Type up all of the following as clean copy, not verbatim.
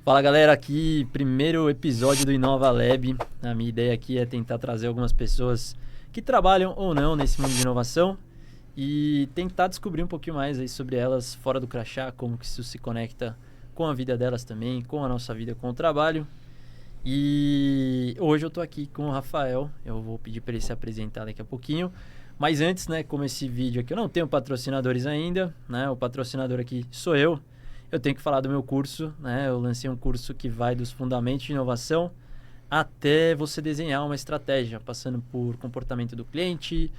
Fala galera, aqui primeiro episódio do Inova Lab. A minha ideia aqui é tentar trazer algumas pessoas que trabalham ou não nesse mundo de inovação e tentar descobrir um pouquinho mais aí sobre elas fora do crachá, como que isso se conecta com a vida delas também, com a nossa vida, com o trabalho. E hoje eu tô aqui com o Rafael, eu vou pedir para ele se apresentar daqui a pouquinho. Mas antes, né, como esse vídeo aqui eu não tenho patrocinadores ainda, né, o patrocinador aqui sou eu. Eu tenho que falar do meu curso, né? Eu lancei um curso que vai dos fundamentos de inovação até você desenhar uma estratégia, passando por comportamento do cliente,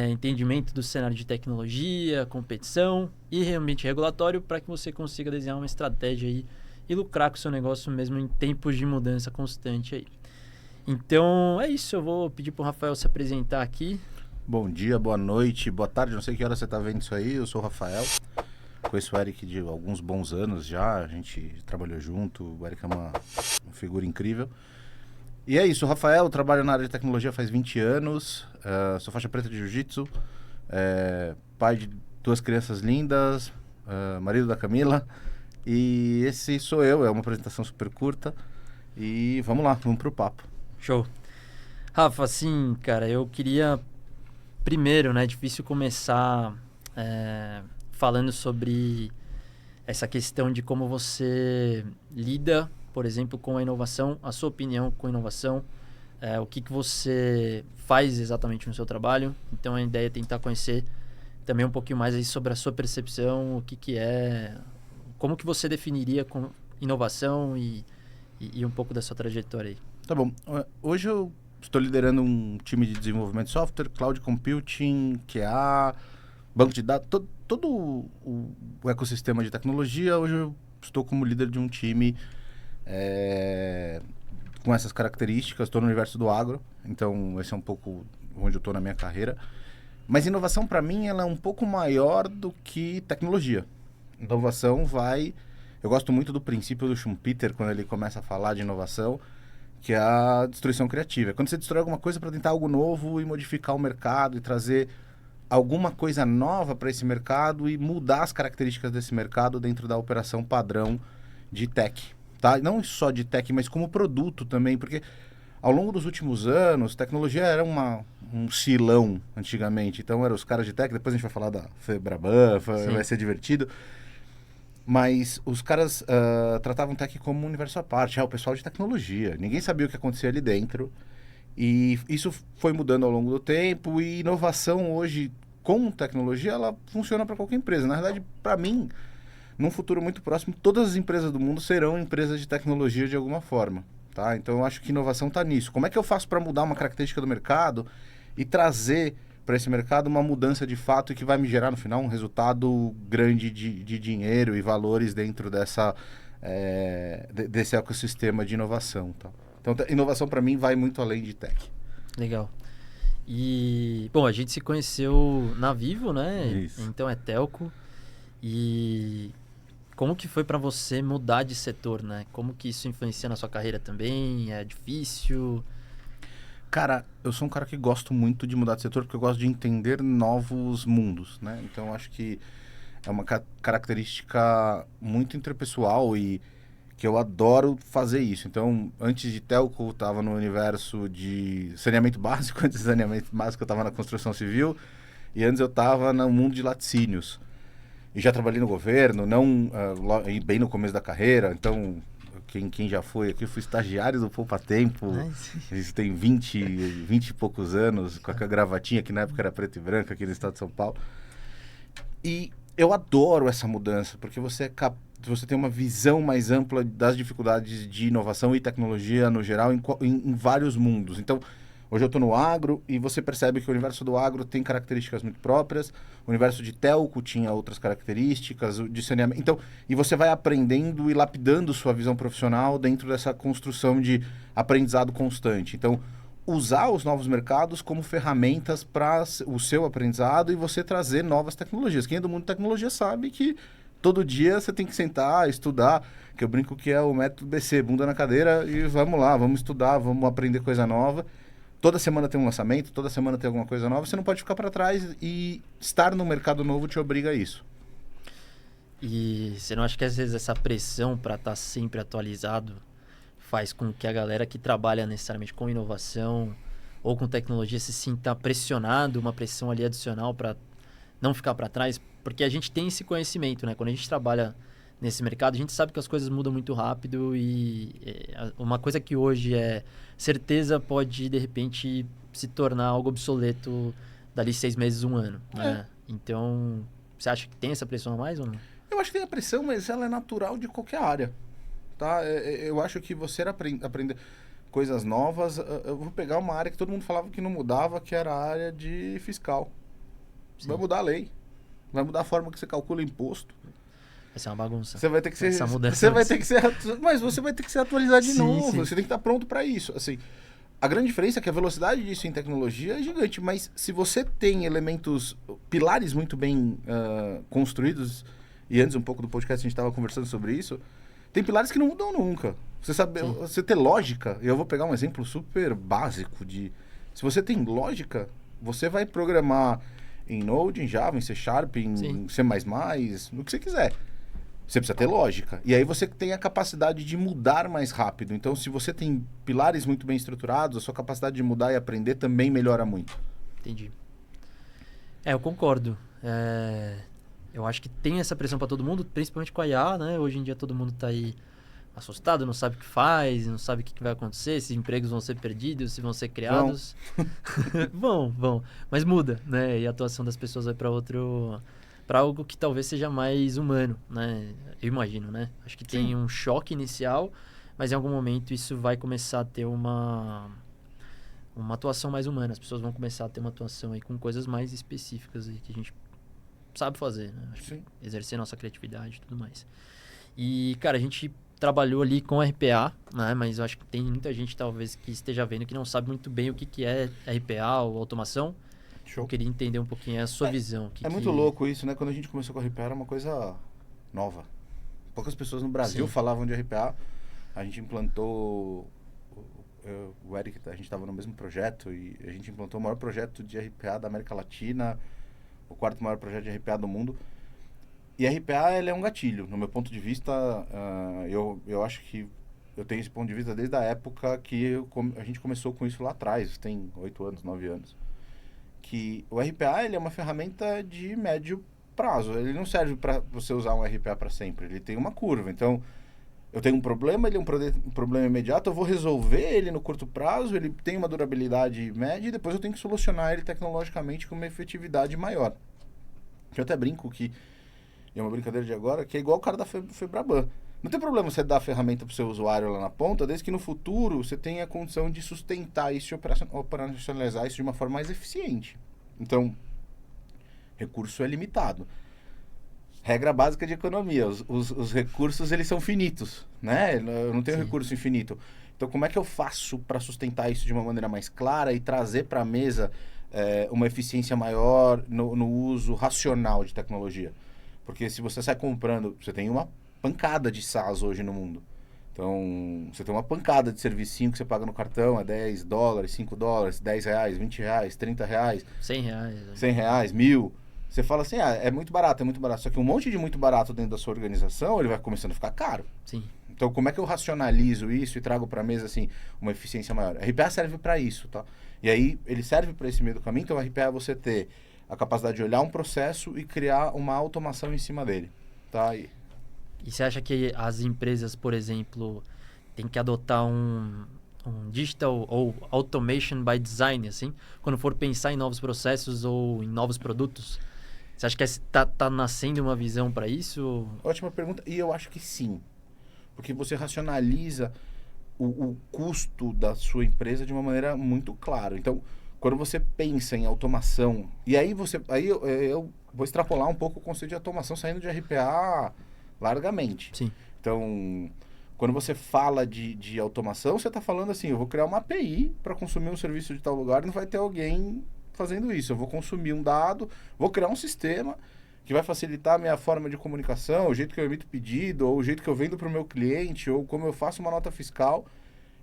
entendimento do cenário de tecnologia, competição e ambiente regulatório para que você consiga desenhar uma estratégia aí e lucrar com o seu negócio mesmo em tempos de mudança constante aí. Então é isso, eu vou pedir para o Rafael se apresentar aqui. Bom dia, boa noite, boa tarde, não sei que hora você está vendo isso aí, eu sou o Rafael. Conheço o Eric de alguns bons anos já, a gente trabalhou junto, o Eric é uma figura incrível. E é isso, o Rafael, eu trabalho na área de tecnologia faz 20 anos, sou faixa preta de jiu-jitsu, pai de 2 crianças lindas, marido da Camila, e esse sou eu, é uma apresentação super curta, e vamos lá, vamos pro papo. Show. Rafa, assim, cara, eu queria primeiro, né, difícil começar falando sobre essa questão de como você lida, por exemplo, com a inovação, a sua opinião com a inovação, o que você faz exatamente no seu trabalho. Então a ideia é tentar conhecer também um pouquinho mais aí sobre a sua percepção, o que é, como que você definiria com inovação e um pouco da sua trajetória aí. Tá bom, hoje eu estou liderando um time de desenvolvimento de software, cloud computing, QA, banco de dados, todo o ecossistema de tecnologia. Hoje eu estou como líder de um time com essas características, estou no universo do agro, então esse é um pouco onde eu estou na minha carreira. Mas inovação para mim ela é um pouco maior do que tecnologia. Inovação eu gosto muito do princípio do Schumpeter quando ele começa a falar de inovação, que é a destruição criativa. É quando você destrói alguma coisa para tentar algo novo e modificar o mercado e trazer alguma coisa nova para esse mercado e mudar as características desse mercado dentro da operação padrão de tech, tá? Não só de tech, mas como produto também, porque ao longo dos últimos anos, tecnologia era um silão antigamente, então eram os caras de tech, depois a gente vai falar da Febraban, vai ser divertido, mas os caras tratavam tech como um universo à parte, o pessoal de tecnologia, ninguém sabia o que acontecia ali dentro. E isso foi mudando ao longo do tempo, e inovação hoje, com tecnologia, ela funciona para qualquer empresa. Na verdade, para mim, num futuro muito próximo, todas as empresas do mundo serão empresas de tecnologia de alguma forma. Tá? Então, eu acho que inovação está nisso. Como é que eu faço para mudar uma característica do mercado e trazer para esse mercado uma mudança de fato e que vai me gerar, no final, um resultado grande de dinheiro e valores dentro desse ecossistema de inovação, tá? Então, inovação para mim vai muito além de tech. Legal. E, bom, a gente se conheceu na Vivo, né? Isso. Então é telco. E como que foi para você mudar de setor, né? Como que isso influencia na sua carreira também? É difícil? Cara, eu sou um cara que gosto muito de mudar de setor porque eu gosto de entender novos mundos, né? Então, acho que é uma característica muito interpessoal e que eu adoro fazer isso. Então, antes de telco, eu estava no universo de saneamento básico. Antes de saneamento básico, eu estava na construção civil. E antes eu estava no mundo de laticínios. E já trabalhei no governo, bem no começo da carreira. Então, quem já foi aqui, eu fui estagiário do Poupa Tempo. Isso tem 20 e poucos anos, com a gravatinha, que na época era preto e branco, aqui no estado de São Paulo. E eu adoro essa mudança, porque você tem uma visão mais ampla das dificuldades de inovação e tecnologia no geral em vários mundos. Então, hoje eu estou no agro e você percebe que o universo do agro tem características muito próprias, o universo de telco tinha outras características, o de saneamento. Então, e você vai aprendendo e lapidando sua visão profissional dentro dessa construção de aprendizado constante. Então, usar os novos mercados como ferramentas para o seu aprendizado e você trazer novas tecnologias. Quem é do mundo de tecnologia sabe que todo dia você tem que sentar, estudar, que eu brinco que é o método BC, bunda na cadeira e vamos lá, vamos estudar, vamos aprender coisa nova. Toda semana tem um lançamento, toda semana tem alguma coisa nova, você não pode ficar para trás e estar no mercado novo te obriga a isso. E você não acha que às vezes essa pressão para estar sempre atualizado faz com que a galera que trabalha necessariamente com inovação ou com tecnologia se sinta pressionado, uma pressão ali adicional para não ficar para trás? Porque a gente tem esse conhecimento, né? Quando a gente trabalha nesse mercado, a gente sabe que as coisas mudam muito rápido e uma coisa que hoje é certeza pode, de repente, se tornar algo obsoleto dali 6 meses, um ano, né? Então, você acha que tem essa pressão a mais ou não? Eu acho que tem a pressão, mas ela é natural de qualquer área, tá? Eu acho que você aprender coisas novas... Eu vou pegar uma área que todo mundo falava que não mudava, que era a área de fiscal. Sim. Vai mudar a lei. Vai mudar a forma que você calcula imposto. Vai ser uma bagunça. Você vai ter que ser... Essa mudança Você vai ter que ser... Mas você vai ter que se atualizar de Sim, novo. sim. Você tem que estar pronto para isso. Assim, a grande diferença é que a velocidade disso em tecnologia é gigante. Mas se você tem elementos, pilares muito bem construídos... E antes um pouco do podcast a gente estava conversando sobre isso. Tem pilares que não mudam nunca. Você sabe, Sim. você ter lógica... Eu vou pegar um exemplo super básico de... Se você tem lógica, você vai programar em Node, em Java, em C Sharp, em Sim. C++, no que você quiser. Você precisa ter lógica. E aí você tem a capacidade de mudar mais rápido. Então, se você tem pilares muito bem estruturados, a sua capacidade de mudar e aprender também melhora muito. Entendi. Eu concordo. Eu acho que tem essa pressão para todo mundo, principalmente com a IA, né? Hoje em dia todo mundo tá aí assustado, não sabe o que faz, não sabe o que vai acontecer, se empregos vão ser perdidos, se vão ser criados. Vão. Mas muda, né? E a atuação das pessoas vai para algo que talvez seja mais humano, né? Eu imagino, né? Acho que tem um choque inicial, mas em algum momento isso vai começar a ter uma atuação mais humana. As pessoas vão começar a ter uma atuação aí com coisas mais específicas aí que a gente sabe fazer, né? Acho que exercer nossa criatividade e tudo mais. E, cara, a gente trabalhou ali com RPA, né? Mas eu acho que tem muita gente, talvez, que esteja vendo que não sabe muito bem o que é RPA ou automação. Show. Eu queria entender um pouquinho a sua visão. Muito louco isso, né? Quando a gente começou com RPA era uma coisa nova. Poucas pessoas no Brasil falavam de RPA. A gente implantou... O Eric, a gente estava no mesmo projeto e a gente implantou o maior projeto de RPA da América Latina, o quarto maior projeto de RPA do mundo. E RPA, ele é um gatilho. No meu ponto de vista, eu acho que eu tenho esse ponto de vista desde a época que a gente começou com isso lá atrás, tem 8 anos, 9 anos. Que o RPA, ele é uma ferramenta de médio prazo. Ele não serve para você usar um RPA para sempre. Ele tem uma curva. Então, eu tenho um problema, ele é um problema imediato, eu vou resolver ele no curto prazo, ele tem uma durabilidade média e depois eu tenho que solucionar ele tecnologicamente com uma efetividade maior. Eu até brinco que, é uma brincadeira de agora, que é igual o cara da Febraban. Não tem problema você dar a ferramenta para o seu usuário lá na ponta, desde que no futuro você tenha a condição de sustentar isso e operacionalizar isso de uma forma mais eficiente. Então, recurso é limitado. Regra básica de economia, os recursos, eles são finitos, né? Eu não tenho recurso infinito. Então, como é que eu faço para sustentar isso de uma maneira mais clara e trazer para a mesa uma eficiência maior no uso racional de tecnologia? Porque se você sai comprando, você tem uma pancada de SaaS hoje no mundo. Então, você tem uma pancada de servicinho que você paga no cartão, é $10, $5, R$10, R$20, R$30, R$100. R$100, 1.000. Você fala assim, é muito barato. Só que um monte de muito barato dentro da sua organização, ele vai começando a ficar caro. Sim. Então, como é que eu racionalizo isso e trago para a mesa, assim, uma eficiência maior? A RPA serve para isso, tá? E aí, ele serve para esse meio do caminho. Então, a RPA é você ter a capacidade de olhar um processo e criar uma automação em cima dele, tá? E você acha que as empresas, por exemplo, têm que adotar um digital ou automation by design, assim, quando for pensar em novos processos ou em novos produtos? Você acha que tá nascendo uma visão para isso? Ótima pergunta. E eu acho que sim. Porque você racionaliza o custo da sua empresa de uma maneira muito clara. Então, quando você pensa em automação... E aí, eu vou extrapolar um pouco o conceito de automação saindo de RPA largamente. Sim. Então, quando você fala de automação, você está falando assim, eu vou criar uma API para consumir um serviço de tal lugar e não vai ter alguém fazendo isso. Eu vou consumir um dado, vou criar um sistema que vai facilitar a minha forma de comunicação, o jeito que eu emito pedido, ou o jeito que eu vendo para o meu cliente, ou como eu faço uma nota fiscal.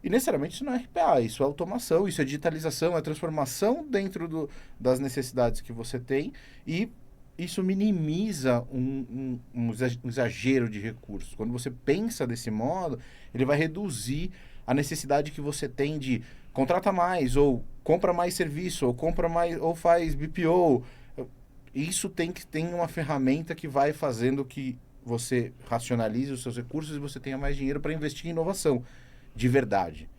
E necessariamente isso não é RPA, isso é automação, isso é digitalização, é transformação dentro das necessidades que você tem e isso minimiza um exagero de recursos. Quando você pensa desse modo, ele vai reduzir a necessidade que você tem de contrata mais, ou compra mais serviço, ou compra mais, ou faz BPO. Isso tem uma ferramenta que vai fazendo que você racionalize os seus recursos e você tenha mais dinheiro para investir em inovação, de verdade.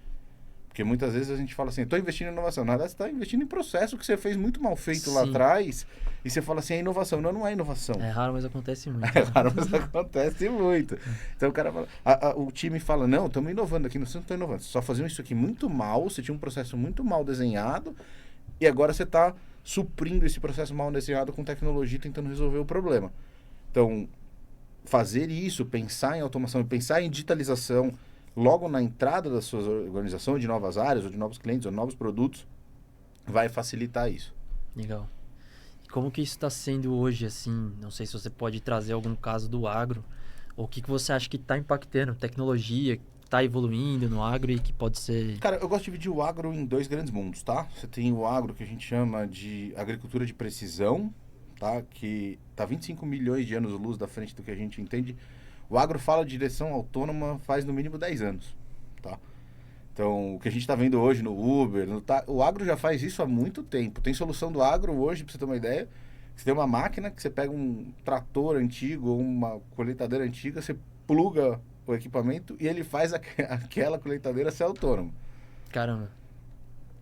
Porque muitas vezes a gente fala assim, estou investindo em inovação. Na verdade, você está investindo em processo que você fez muito mal feito lá atrás, e você fala assim, é inovação. Não, não é inovação. É raro, mas acontece muito. É raro, mas acontece muito. Então o cara fala, o time fala, não, estamos inovando aqui, não estamos inovando. Você só faziam isso aqui muito mal, você tinha um processo muito mal desenhado, e agora você está suprindo esse processo mal desenhado com tecnologia, tentando resolver o problema. Então, fazer isso, pensar em automação, pensar em digitalização, logo na entrada da sua organização, de novas áreas, ou de novos clientes, ou novos produtos, vai facilitar isso. Legal. E como que isso está sendo hoje, assim? Não sei se você pode trazer algum caso do agro, ou o que você acha que está impactando, tecnologia, está evoluindo no agro e que pode ser... Cara, eu gosto de dividir o agro em dois grandes mundos, tá? Você tem o agro que a gente chama de agricultura de precisão, tá? Que está 25 milhões de anos-luz da frente do que a gente entende. O agro fala de direção autônoma faz no mínimo 10 anos, tá? Então, o que a gente está vendo hoje no Uber, o agro já faz isso há muito tempo. Tem solução do agro hoje, para você ter uma ideia. Você tem uma máquina que você pega um trator antigo ou uma colheitadeira antiga, você pluga o equipamento e ele faz aquela colheitadeira ser autônoma. Caramba.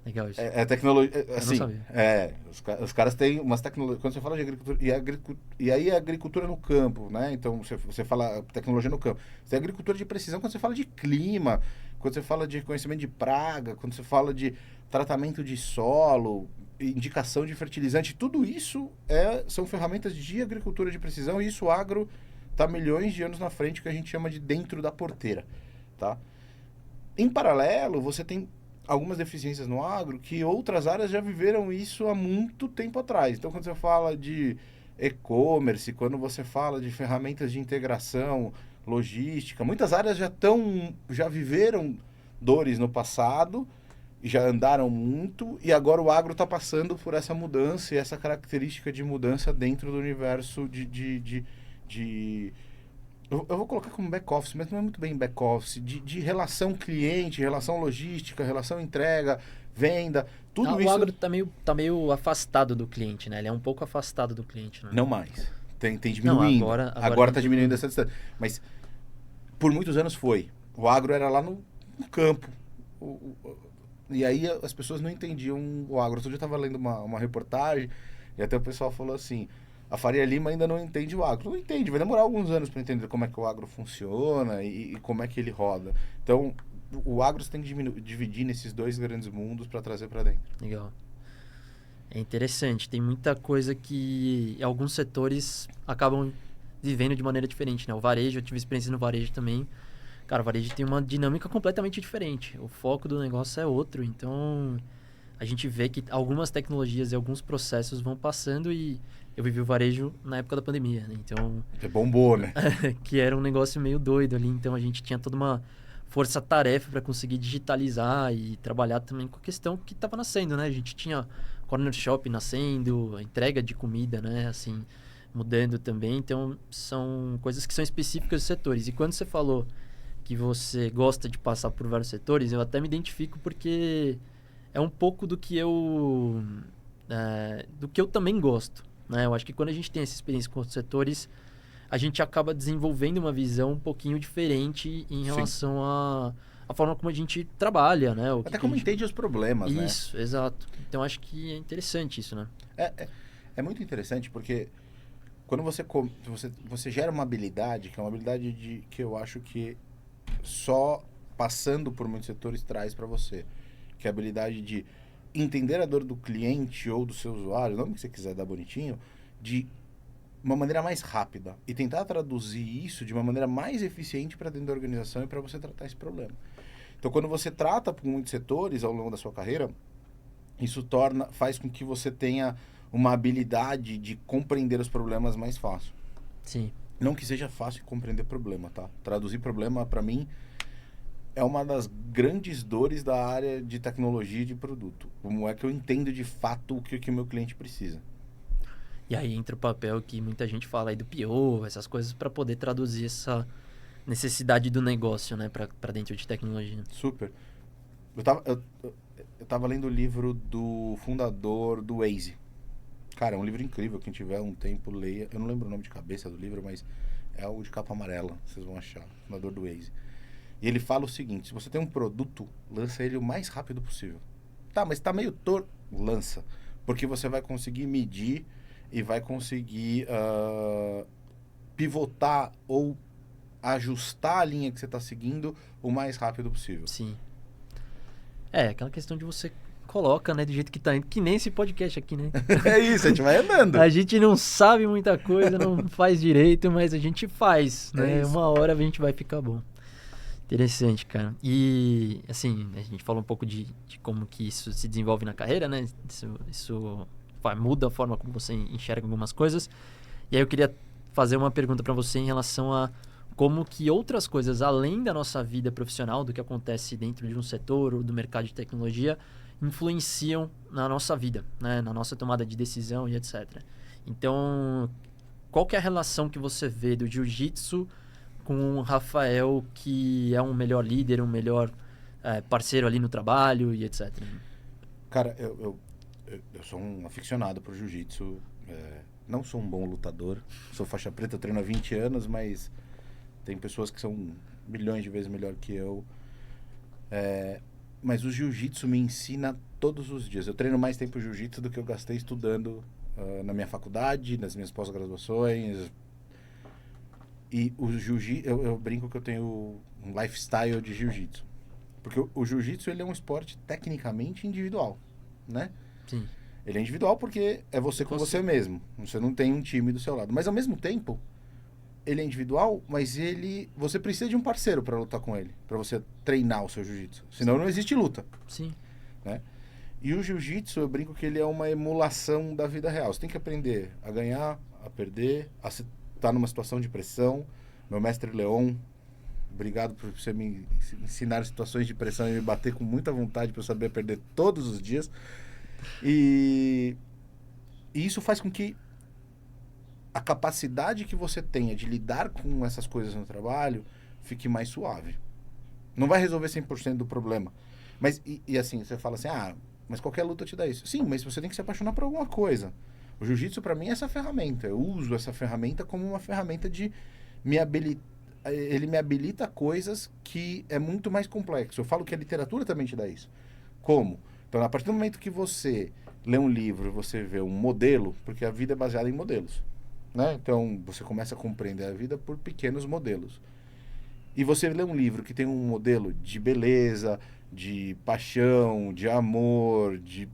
Legal isso. É tecnologia, assim, eu não sabia. os caras têm umas tecnologias, quando você fala de agricultura, e aí é agricultura no campo, né? Então, você fala tecnologia no campo. Você tem agricultura de precisão quando você fala de clima, quando você fala de reconhecimento de praga, quando você fala de tratamento de solo, indicação de fertilizante, tudo isso são ferramentas de agricultura de precisão, e isso o agro está milhões de anos na frente, que a gente chama de dentro da porteira, tá? Em paralelo, você tem algumas deficiências no agro que outras áreas já viveram isso há muito tempo atrás. Então, quando você fala de e-commerce, quando você fala de ferramentas de integração, logística, muitas áreas já viveram dores no passado e já andaram muito, e agora o agro está passando por essa mudança e essa característica de mudança dentro do universo eu vou colocar como back-office, mas não é muito bem back-office, de relação cliente, relação logística, relação entrega, venda, tudo isso... O agro tá meio afastado do cliente, né? Ele é um pouco afastado do cliente, né? Não mais. Tem diminuindo. Não, agora está diminuindo essa distância. Mas por muitos anos foi. O agro era lá no campo. E aí as pessoas não entendiam o agro. Outro dia eu estava lendo uma reportagem e até o pessoal falou assim... A Faria Lima ainda não entende o agro. Não entende, vai demorar alguns anos para entender como é que o agro funciona e como é que ele roda. Então, o agro você tem que dividir nesses dois grandes mundos para trazer para dentro. Legal. É interessante. Tem muita coisa que alguns setores acabam vivendo de maneira diferente, né? O varejo, eu tive experiência no varejo também. Cara, o varejo tem uma dinâmica completamente diferente. O foco do negócio é outro. Então, a gente vê que algumas tecnologias e alguns processos vão passando e... Eu vivi o varejo na época da pandemia, né? Então... Você bombou, né? Que era um negócio meio doido ali. Então, a gente tinha toda uma força-tarefa para conseguir digitalizar e trabalhar também com a questão que estava nascendo, né? A gente tinha corner shop nascendo, a entrega de comida, né? Assim, mudando também. Então, são coisas que são específicas dos setores. E quando você falou que você gosta de passar por vários setores, eu até me identifico porque é um pouco do que eu também gosto. Né? Eu acho que quando a gente tem essa experiência com outros setores, a gente acaba desenvolvendo uma visão um pouquinho diferente em relação à forma como a gente trabalha, né? Até como entende os problemas, né? Isso, exato. Então, acho que é interessante isso, né? É muito interessante porque quando você gera uma habilidade, que é uma habilidade que eu acho que só passando por muitos setores traz para você, que é a habilidade de entender a dor do cliente ou do seu usuário, o nome que você quiser dar bonitinho, de uma maneira mais rápida e tentar traduzir isso de uma maneira mais eficiente para dentro da organização e para você tratar esse problema. Então, quando você trata por muitos setores ao longo da sua carreira, isso faz com que você tenha uma habilidade de compreender os problemas mais fácil. Sim. Não que seja fácil compreender problema, tá? Traduzir problema, para mim, é uma das grandes dores da área de tecnologia e de produto. Como é que eu entendo de fato o que o meu cliente precisa. E aí entra o papel que muita gente fala aí do PO, essas coisas, para poder traduzir essa necessidade do negócio, né, para dentro de tecnologia. Super. Eu tava lendo o livro do fundador do Waze. Cara, é um livro incrível. Quem tiver um tempo, leia. Eu não lembro o nome de cabeça do livro, mas é o de capa amarela. Vocês vão achar. Fundador do Waze. E ele fala o seguinte: se você tem um produto, lança ele o mais rápido possível. Tá, mas tá meio torto. Lança. Porque você vai conseguir medir e vai conseguir pivotar ou ajustar a linha que você está seguindo o mais rápido possível. Sim. É, aquela questão de você coloca, né, do jeito que tá indo, que nem esse podcast aqui, né? É isso, a gente vai andando. A gente não sabe muita coisa, não faz direito, mas a gente faz, né? Uma hora a gente vai ficar bom. Interessante, cara. E, assim, a gente falou um pouco de como que isso se desenvolve na carreira, né? Isso muda a forma como você enxerga algumas coisas. E aí eu queria fazer uma pergunta para você em relação a como que outras coisas, além da nossa vida profissional, do que acontece dentro de um setor ou do mercado de tecnologia, influenciam na nossa vida, né? Na nossa tomada de decisão e etc. Então, qual que é a relação que você vê do jiu-jitsu com o Rafael, que é um melhor líder, um melhor parceiro ali no trabalho e etc? Cara, eu sou um aficionado por jiu-jitsu. Não sou um bom lutador. Sou faixa preta, eu treino há 20 anos, mas tem pessoas que são milhões de vezes melhor que eu. Mas o jiu-jitsu me ensina todos os dias. Eu treino mais tempo jiu-jitsu do que eu gastei estudando na minha faculdade, nas minhas pós-graduações. E o jiu-jitsu, eu brinco que eu tenho um lifestyle de jiu-jitsu. Porque o jiu-jitsu, ele é um esporte tecnicamente individual, né? Sim. Ele é individual porque é você com você mesmo. Você não tem um time do seu lado. Mas, ao mesmo tempo, ele é individual, mas você precisa de um parceiro para lutar com ele. Para você treinar o seu jiu-jitsu. Senão não existe luta. Sim. Né? E o jiu-jitsu, eu brinco que ele é uma emulação da vida real. Você tem que aprender a ganhar, a perder, a estar numa situação de pressão. Meu mestre Leon, obrigado por você me ensinar situações de pressão e me bater com muita vontade para eu saber perder todos os dias. E isso faz com que a capacidade que você tenha de lidar com essas coisas no trabalho fique mais suave. Não vai resolver 100% do problema. Mas, e assim, você fala assim, mas qualquer luta te dá isso. Sim, mas você tem que se apaixonar por alguma coisa. O jiu-jitsu, para mim, é essa ferramenta. Eu uso essa ferramenta como uma ferramenta de me habilitar. Ele me habilita a coisas que é muito mais complexo. Eu falo que a literatura também te dá isso. Como? Então, a partir do momento que você lê um livro, você vê um modelo, porque a vida é baseada em modelos, né? Então, você começa a compreender a vida por pequenos modelos. E você lê um livro que tem um modelo de beleza, de paixão, de amor, de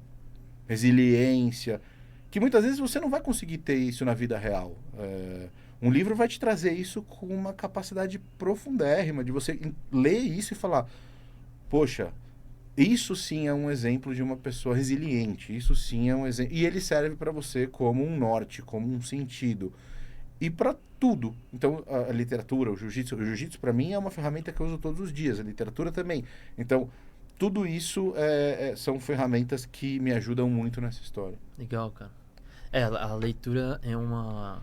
resiliência, que muitas vezes você não vai conseguir ter isso na vida real. Um livro vai te trazer isso com uma capacidade profundérrima, de você ler isso e falar, poxa, isso sim é um exemplo de uma pessoa resiliente, isso sim é um exemplo. E ele serve para você como um norte, como um sentido. E para tudo. Então, a literatura, o jiu-jitsu para mim é uma ferramenta que eu uso todos os dias, a literatura também. Então, tudo isso são ferramentas que me ajudam muito nessa história. Legal, cara. A leitura é uma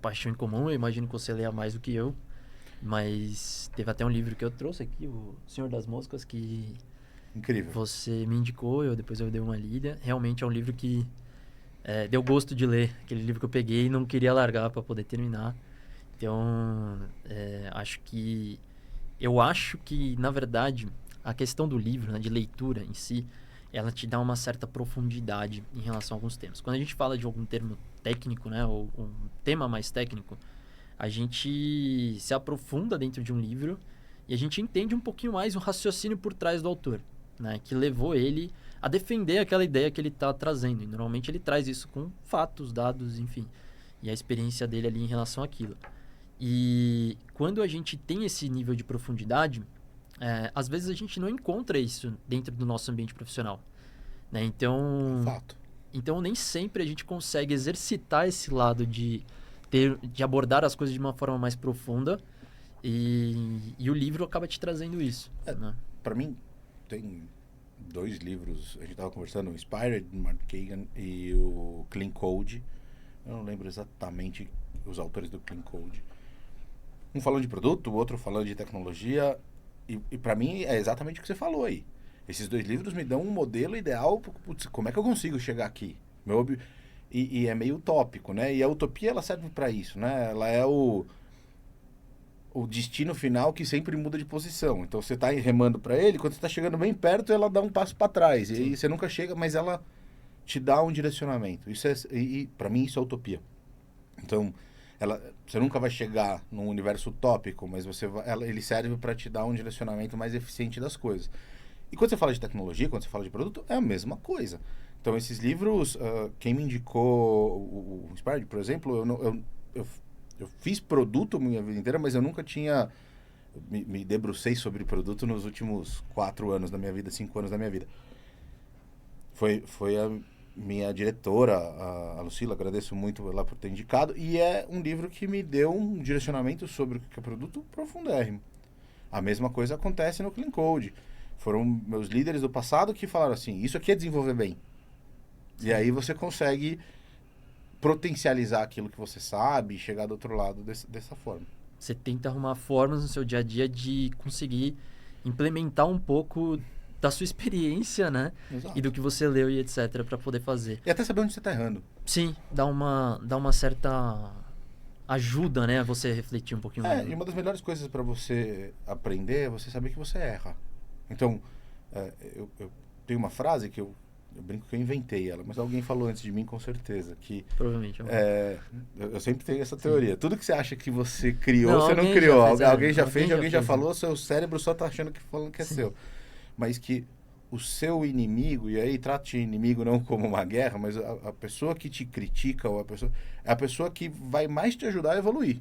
paixão em comum, eu imagino que você leia mais do que eu, mas teve até um livro que eu trouxe aqui, O Senhor das Moscas, que incrível. Você me indicou, depois eu dei uma lida. Realmente é um livro que deu gosto de ler, aquele livro que eu peguei e não queria largar para poder terminar. Então, eu acho que, na verdade, a questão do livro, né, de leitura em si, ela te dá uma certa profundidade em relação a alguns temas. Quando a gente fala de algum termo técnico, né, ou um tema mais técnico, a gente se aprofunda dentro de um livro e a gente entende um pouquinho mais o raciocínio por trás do autor, né, que levou ele a defender aquela ideia que ele está trazendo. E normalmente ele traz isso com fatos, dados, enfim, e a experiência dele ali em relação àquilo. E quando a gente tem esse nível de profundidade, às vezes a gente não encontra isso dentro do nosso ambiente profissional, né? Fato. Então nem sempre a gente consegue exercitar esse lado de abordar as coisas de uma forma mais profunda, e o livro acaba te trazendo isso. Né? Para mim, tem 2 livros, a gente estava conversando, o Inspired, do Mark Kagan, e o Clean Code, eu não lembro exatamente os autores do Clean Code. Um falando de produto, o outro falando de tecnologia. E para mim é exatamente o que você falou aí. Esses 2 livros me dão um modelo ideal. Putz, como é que eu consigo chegar aqui? E é meio utópico, né? E a utopia ela serve para isso, né? Ela é o destino final que sempre muda de posição. Então você está remando para ele, quando você está chegando bem perto, ela dá um passo para trás. E aí você nunca chega, mas ela te dá um direcionamento. Isso e para mim isso é utopia. Então, você nunca vai chegar num universo utópico, mas ele serve para te dar um direcionamento mais eficiente das coisas. E quando você fala de tecnologia, quando você fala de produto, é a mesma coisa. Então, esses livros, quem me indicou o Inspired, por exemplo, eu fiz produto minha vida inteira, mas eu nunca tinha me debrucei sobre produto nos últimos 4 anos da minha vida, 5 anos da minha vida. Foi a minha diretora, a Lucila, agradeço muito ela por ter indicado, e é um livro que me deu um direcionamento sobre o que é produto profundérrimo. A mesma coisa acontece no Clean Code. Foram meus líderes do passado que falaram assim, isso aqui é desenvolver bem. Sim. E aí você consegue potencializar aquilo que você sabe e chegar do outro lado dessa forma. Você tenta arrumar formas no seu dia a dia de conseguir implementar um pouco da sua experiência, né? Exato. E do que você leu e etc, para poder fazer. E até saber onde você tá errando. Sim, dá uma certa ajuda, né, a você refletir um pouquinho mais. E uma das melhores coisas para você aprender é você saber que você erra. Então, eu tenho uma frase que eu brinco que eu inventei ela, mas alguém falou antes de mim com certeza, que... Provavelmente. Eu sempre tenho essa teoria. Sim. Tudo que você acha que você criou, não, você não criou. Alguém já fez, alguém já fez, falou, seu cérebro só tá achando que é Sim. seu. Mas que o seu inimigo, e aí trate inimigo não como uma guerra, mas a pessoa que te critica, ou é a pessoa que vai mais te ajudar a evoluir.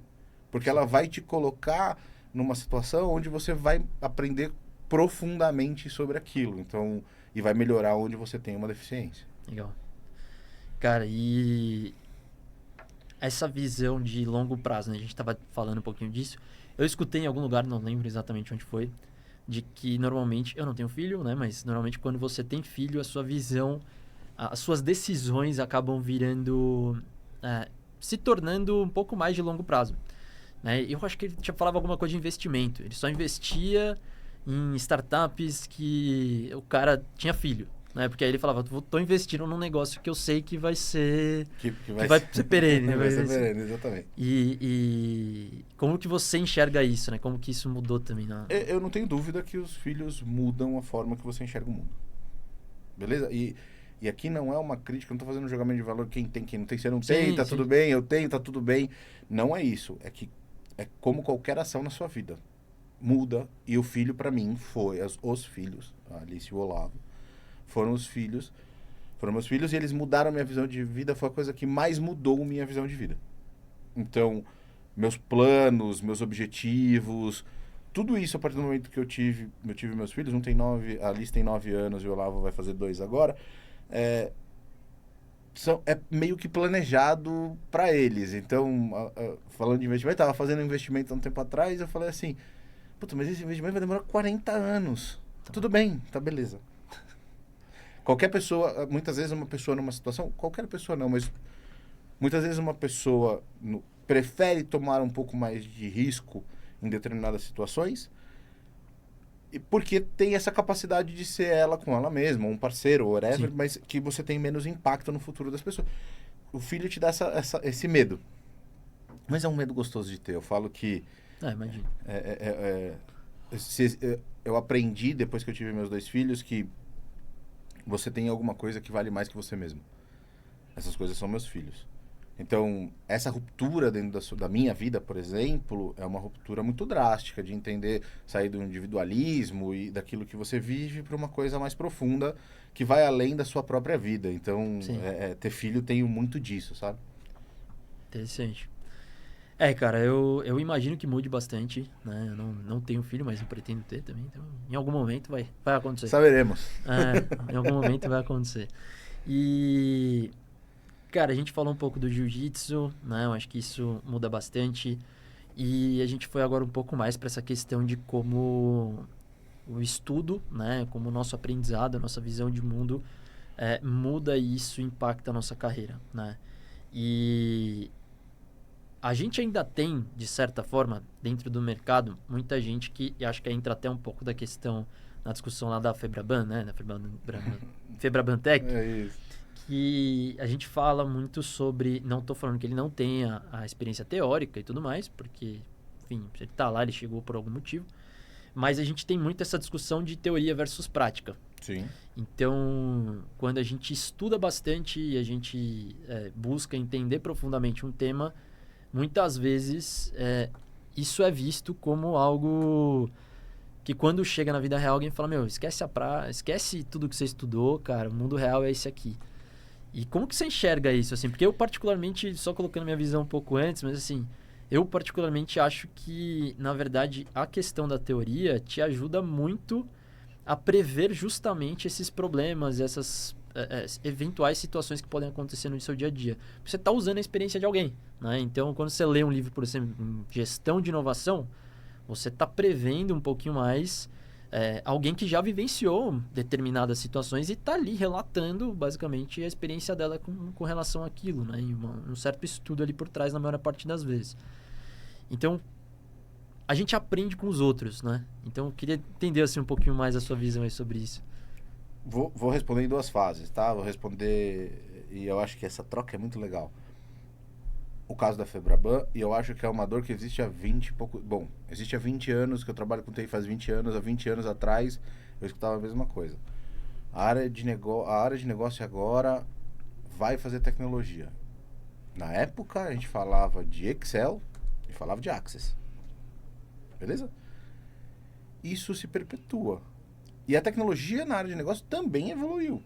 Porque ela vai te colocar numa situação onde você vai aprender profundamente sobre aquilo. Então, e vai melhorar onde você tem uma deficiência. Legal. Cara, e essa visão de longo prazo, né? A gente estava falando um pouquinho disso. Eu escutei em algum lugar, não lembro exatamente onde foi, de que normalmente, eu não tenho filho, né? Mas normalmente quando você tem filho, a sua visão, as suas decisões acabam virando, se tornando um pouco mais de longo prazo. Né? Eu acho que ele falava alguma coisa de investimento. Ele só investia em startups que o cara tinha filho. Né? Porque aí ele falava, tô investindo num negócio que eu sei que vai ser... Que vai ser perene. Né? Vai ser perene, exatamente. E como que você enxerga isso, né? Como que isso mudou também? Eu não tenho dúvida que os filhos mudam a forma que você enxerga o mundo. Beleza? E aqui não é uma crítica, não tô fazendo um julgamento de valor quem tem, quem não tem. Você não tem, tá tudo bem, eu tenho, tá tudo bem. Não é isso. É que é como qualquer ação na sua vida. Muda. E o filho, para mim, foi os filhos, a Alice e o Olavo, foram meus filhos, e eles mudaram a minha visão de vida, foi a coisa que mais mudou minha visão de vida. Então, meus planos, meus objetivos, tudo isso a partir do momento que eu tive meus filhos, a Alice tem 9 anos e o Olavo vai fazer 2 agora, é meio que planejado para eles. Então, falando de investimento, eu estava fazendo um investimento há um tempo atrás, eu falei assim, puta, mas esse investimento vai demorar 40 anos. Tudo bem, tá beleza. Qualquer pessoa, muitas vezes uma pessoa numa situação, qualquer pessoa não, mas muitas vezes uma pessoa prefere tomar um pouco mais de risco em determinadas situações, porque tem essa capacidade de ser ela com ela mesma, um parceiro, whatever, mas que você tem menos impacto no futuro das pessoas. O filho te dá esse medo. Mas é um medo gostoso de ter. Eu falo que... imagino. Eu aprendi, depois que eu tive meus 2 filhos, que você tem alguma coisa que vale mais que você mesmo. Essas coisas são meus filhos. Então, essa ruptura dentro da minha vida, por exemplo, é uma ruptura muito drástica de entender, sair do individualismo e daquilo que você vive para uma coisa mais profunda que vai além da sua própria vida. Então, ter filho tem muito disso, sabe? Interessante. Cara, eu imagino que mude bastante, né? Eu não tenho filho, mas eu pretendo ter também. Então, em algum momento vai acontecer. Saberemos. Em algum momento vai acontecer. E, cara, a gente falou um pouco do jiu-jitsu, né? Eu acho que isso muda bastante. E a gente foi agora um pouco mais para essa questão de como o estudo, né? Como o nosso aprendizado, a nossa visão de mundo muda e isso impacta a nossa carreira, né? E a gente ainda tem, de certa forma, dentro do mercado, muita gente que, e acho que entra até um pouco da questão na discussão lá da Febraban, né? Da Febraban-Tech, É isso. que a gente fala muito sobre... Não estou falando que ele não tenha a experiência teórica e tudo mais, porque, enfim, ele está lá, ele chegou por algum motivo. Mas a gente tem muito essa discussão de teoria versus prática. Sim. Então, quando a gente estuda bastante e a gente busca entender profundamente um tema, muitas vezes isso é visto como algo que quando chega na vida real alguém fala, meu, esquece tudo que você estudou, cara, o mundo real é esse aqui. E como que você enxerga isso, assim? Porque eu particularmente, só colocando minha visão um pouco antes, mas assim, eu particularmente acho que, na verdade, a questão da teoria te ajuda muito a prever justamente esses problemas, essas eventuais situações que podem acontecer no seu dia a dia. Você está usando a experiência de alguém, né? Então, quando você lê um livro, por exemplo, em gestão de inovação, você está prevendo um pouquinho mais alguém que já vivenciou determinadas situações e está ali relatando, basicamente, a experiência dela com relação àquilo, né? E um certo estudo ali por trás, na maior parte das vezes. Então, a gente aprende com os outros, né? Então, eu queria entender assim, um pouquinho mais a sua visão aí sobre isso. Vou responder em duas fases, tá? Vou responder... E eu acho que essa troca é muito legal. O caso da Febraban, e eu acho que é uma dor que existe há 20 e pouco... Bom, existe há 20 anos, que eu trabalho com TI faz 20 anos. Há 20 anos atrás, eu escutava a mesma coisa. A área de negócio agora vai fazer tecnologia. Na época, a gente falava de Excel e falava de Access. Beleza? Isso se perpetua. E a tecnologia na área de negócio também evoluiu.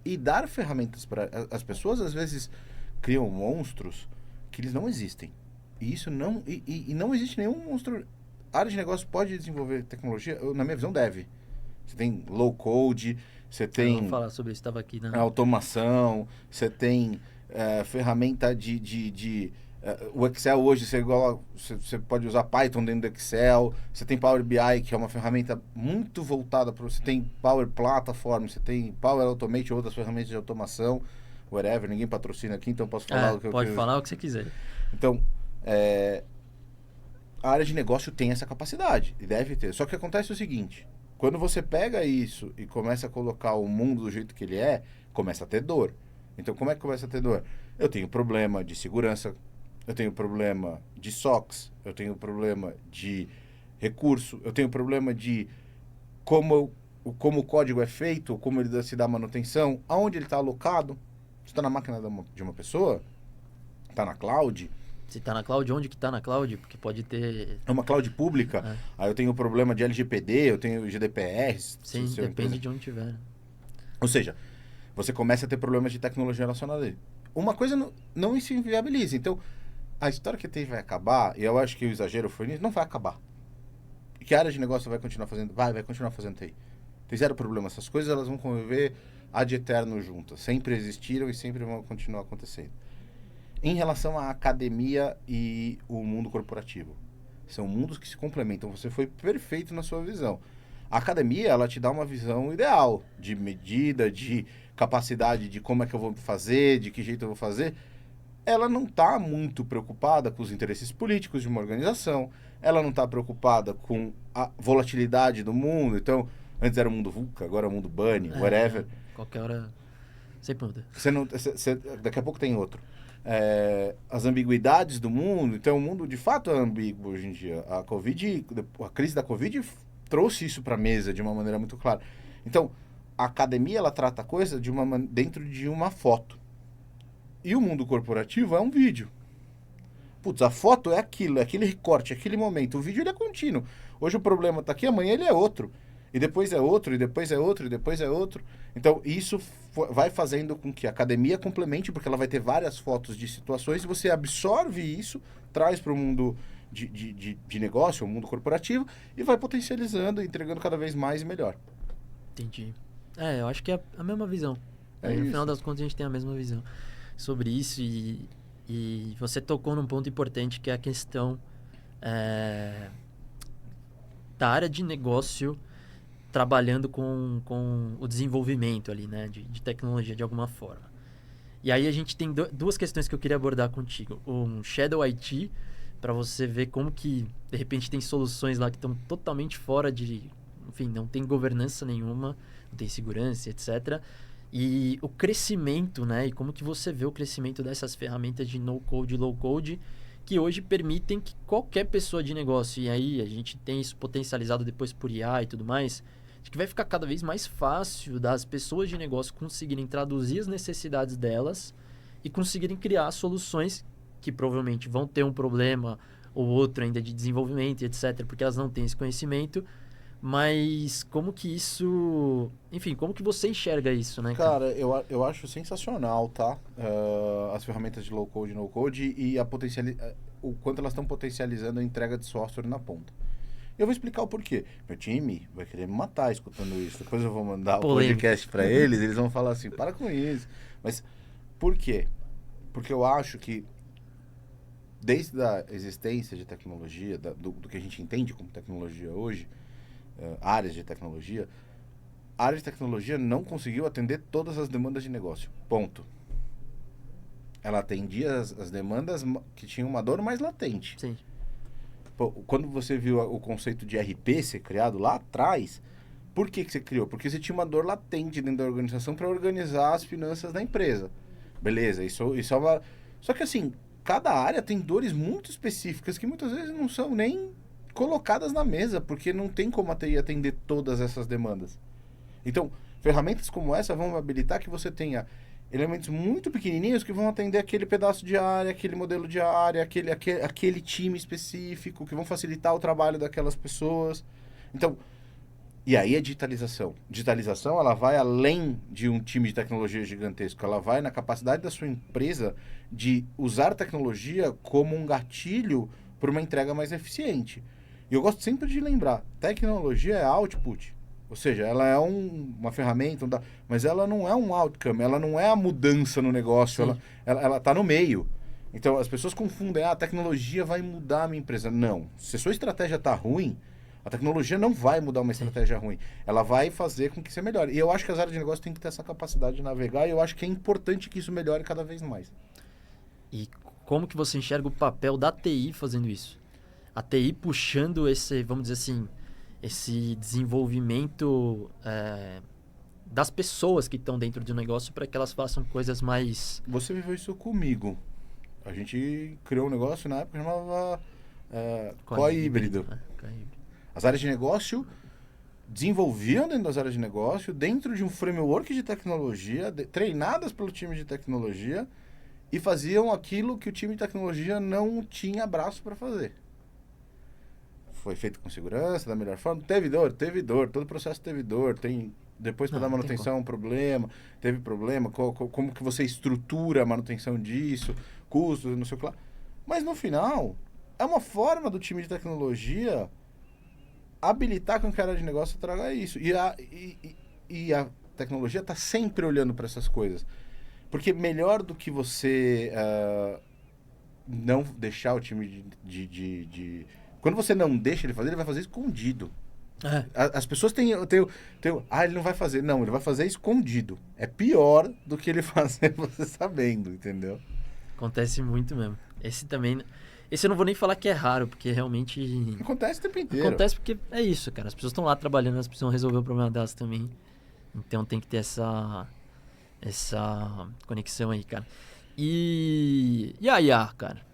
E dar ferramentas para... As pessoas, às vezes, criam monstros que eles não existem. E isso não... E não existe nenhum monstro... A área de negócio pode desenvolver tecnologia? Na minha visão, deve. Você tem low code, você tem... Vamos falar sobre isso, estava aqui na... automação, você tem ferramenta o Excel hoje você pode usar Python dentro do Excel, você tem Power BI, que é uma ferramenta muito voltada para você tem Power Platform, você tem Power Automate, outras ferramentas de automação, whatever, ninguém patrocina aqui, então posso falar o que eu pode falar o que você quiser. Então, a área de negócio tem essa capacidade, e deve ter. Só que acontece o seguinte, quando você pega isso e começa a colocar o mundo do jeito que ele é, começa a ter dor. Então, como é que começa a ter dor? Eu tenho problema de segurança, eu tenho problema de SOX, eu tenho problema de recurso, eu tenho problema de como o código é feito, como ele se dá manutenção, aonde ele está alocado. Se está na máquina de uma pessoa, está na cloud. Se está na cloud, onde que está na cloud? Porque pode ter... É uma cloud pública, aí eu tenho problema de LGPD, eu tenho GDPR. Sim, depende de onde tiver. Ou seja, você começa a ter problemas de tecnologia relacionada a ele. Uma coisa não se inviabiliza. Então, a história que a TI vai acabar, e eu acho que o exagero foi nisso, não vai acabar. Que a área de negócio vai continuar fazendo? Vai continuar fazendo TI. Tem zero problema. Essas coisas elas vão conviver ad eterno juntas. Sempre existiram e sempre vão continuar acontecendo. Em relação à academia e o mundo corporativo. São mundos que se complementam. Você foi perfeito na sua visão. A academia, ela te dá uma visão ideal de medida, de capacidade de como é que eu vou fazer, de que jeito eu vou fazer. Ela não está muito preocupada com os interesses políticos de uma organização. Ela não está preocupada com a volatilidade do mundo. Então, antes era o mundo VUCA, agora é o mundo Bunny, whatever. Qualquer hora, sempre muda. Daqui a pouco tem outro. As ambiguidades do mundo. Então, o mundo de fato é ambíguo hoje em dia. A crise da Covid trouxe isso para a mesa de uma maneira muito clara. Então, a academia ela trata a coisa dentro de uma foto. E o mundo corporativo é um vídeo. Putz, a foto é aquilo, é aquele recorte, é aquele momento. O vídeo ele é contínuo. Hoje o problema está aqui, amanhã ele é outro. E depois é outro, e depois é outro, e depois é outro. Então, isso vai fazendo com que a academia complemente, porque ela vai ter várias fotos de situações, e você absorve isso, traz para o mundo de negócio, o mundo corporativo, e vai potencializando, entregando cada vez mais e melhor. Entendi. Eu acho que é a mesma visão. No final das contas, a gente tem a mesma visão sobre isso e você tocou num ponto importante que é a questão da área de negócio trabalhando com o desenvolvimento ali, né, de tecnologia de alguma forma. E aí a gente tem duas questões que eu queria abordar contigo. Um Shadow IT, para você ver como que, de repente, tem soluções lá que estão totalmente fora de... Enfim, não tem governança nenhuma, não tem segurança, etc. E o crescimento, né? E como que você vê o crescimento dessas ferramentas de no-code e low-code que hoje permitem que qualquer pessoa de negócio, e aí a gente tem isso potencializado depois por IA e tudo mais, acho que vai ficar cada vez mais fácil das pessoas de negócio conseguirem traduzir as necessidades delas e conseguirem criar soluções que provavelmente vão ter um problema ou outro ainda de desenvolvimento, etc., porque elas não têm esse conhecimento. Mas como que isso... Enfim, como que você enxerga isso, né, cara? Cara, eu acho sensacional, tá? As ferramentas de low-code e no-code e o quanto elas estão potencializando a entrega de software na ponta. Eu vou explicar o porquê. Meu time vai querer me matar escutando isso. Depois eu vou mandar o podcast para eles vão falar assim, para com isso. Mas por quê? Porque eu acho que desde a existência de tecnologia, do que a gente entende como tecnologia hoje, áreas de tecnologia, a área de tecnologia não conseguiu atender todas as demandas de negócio. Ponto. Ela atendia as demandas que tinham uma dor mais latente. Sim. Pô, quando você viu o conceito de RP ser criado lá atrás, por que você criou? Porque você tinha uma dor latente dentro da organização para organizar as finanças da empresa. Beleza, isso é uma... Só que assim, cada área tem dores muito específicas que muitas vezes não são nem colocadas na mesa, porque não tem como a TI atender todas essas demandas. Então, ferramentas como essa vão habilitar que você tenha elementos muito pequenininhos que vão atender aquele pedaço de área, aquele modelo de área, aquele time específico, que vão facilitar o trabalho daquelas pessoas. Então, e aí a digitalização. Digitalização, ela vai além de um time de tecnologia gigantesco. Ela vai na capacidade da sua empresa de usar tecnologia como um gatilho para uma entrega mais eficiente. E eu gosto sempre de lembrar, tecnologia é output. Ou seja, ela é uma ferramenta, mas ela não é um outcome, ela não é a mudança no negócio, ela está no meio. Então, as pessoas confundem, a tecnologia vai mudar a minha empresa. Não. Se a sua estratégia está ruim, a tecnologia não vai mudar uma estratégia ruim. Ela vai fazer com que você melhore. E eu acho que as áreas de negócio têm que ter essa capacidade de navegar, e eu acho que é importante que isso melhore cada vez mais. E como que você enxerga o papel da TI fazendo isso? A TI puxando esse, vamos dizer assim, esse desenvolvimento das pessoas que estão dentro do negócio para que elas façam coisas mais... Você viveu isso comigo. A gente criou um negócio na época que chamava Co-híbrido. As áreas de negócio desenvolviam dentro das áreas de negócio, dentro de um framework de tecnologia, treinadas pelo time de tecnologia, e faziam aquilo que o time de tecnologia não tinha braço para fazer. Foi feito com segurança, da melhor forma. Teve dor, todo processo teve dor. Depois para dar manutenção um problema, teve problema, como que você estrutura a manutenção disso, custos, não sei o que lá. Mas no final, é uma forma do time de tecnologia habilitar com que a área de negócio traga isso. E a tecnologia está sempre olhando para essas coisas. Porque melhor do que você não deixar o time de... Quando você não deixa ele fazer, ele vai fazer escondido. As pessoas têm ele não vai fazer. Não, ele vai fazer escondido. É pior do que ele fazer você sabendo, entendeu? Acontece muito mesmo. Esse eu não vou nem falar que é raro, porque realmente... Acontece o tempo inteiro. Acontece porque é isso, cara. As pessoas estão lá trabalhando, elas precisam resolver o problema delas também. Então tem que ter essa conexão aí, cara. E a IA, cara?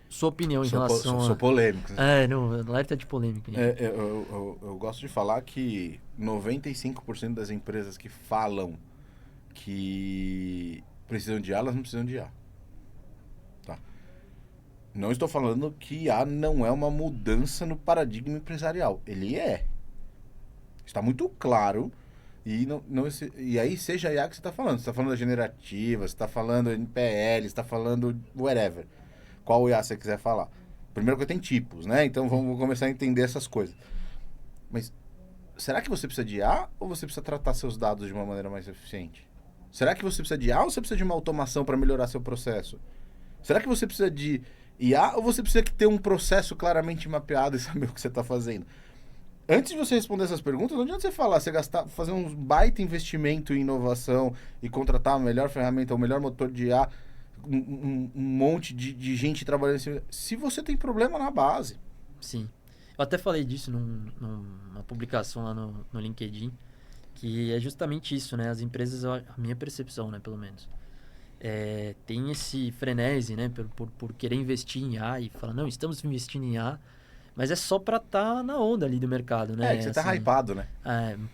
Sua opinião em relação Sou polêmico. Não, alerta de polêmica. Eu gosto de falar que 95% das empresas que falam que precisam de IA, elas não precisam de IA. Tá? Não estou falando que IA não é uma mudança no paradigma empresarial. Ele é. Está muito claro. E aí, seja a IA que você está falando. Você está falando da generativa, você está falando NPL, você está falando whatever. Qual IA você quiser falar. Primeiro que tem tipos, né? Então vamos começar a entender essas coisas. Mas será que você precisa de IA ou você precisa tratar seus dados de uma maneira mais eficiente? Será que você precisa de IA ou você precisa de uma automação para melhorar seu processo? Será que você precisa de IA ou você precisa ter um processo claramente mapeado e saber o que você está fazendo? antes de você responder essas perguntas, não adianta você falar, você gastar, fazer um baita investimento em inovação e contratar a melhor ferramenta, o melhor motor de IA, um monte de gente trabalhando em cima. Se você tem problema na base. Sim. Eu até falei disso numa publicação lá no LinkedIn, que é justamente isso, né? As empresas, a minha percepção, né, pelo menos, tem esse frenesi, né, por querer investir em IA e falar, não, estamos investindo em IA, mas é só para estar na onda ali do mercado, né? Que você tá Assim, hypado, né?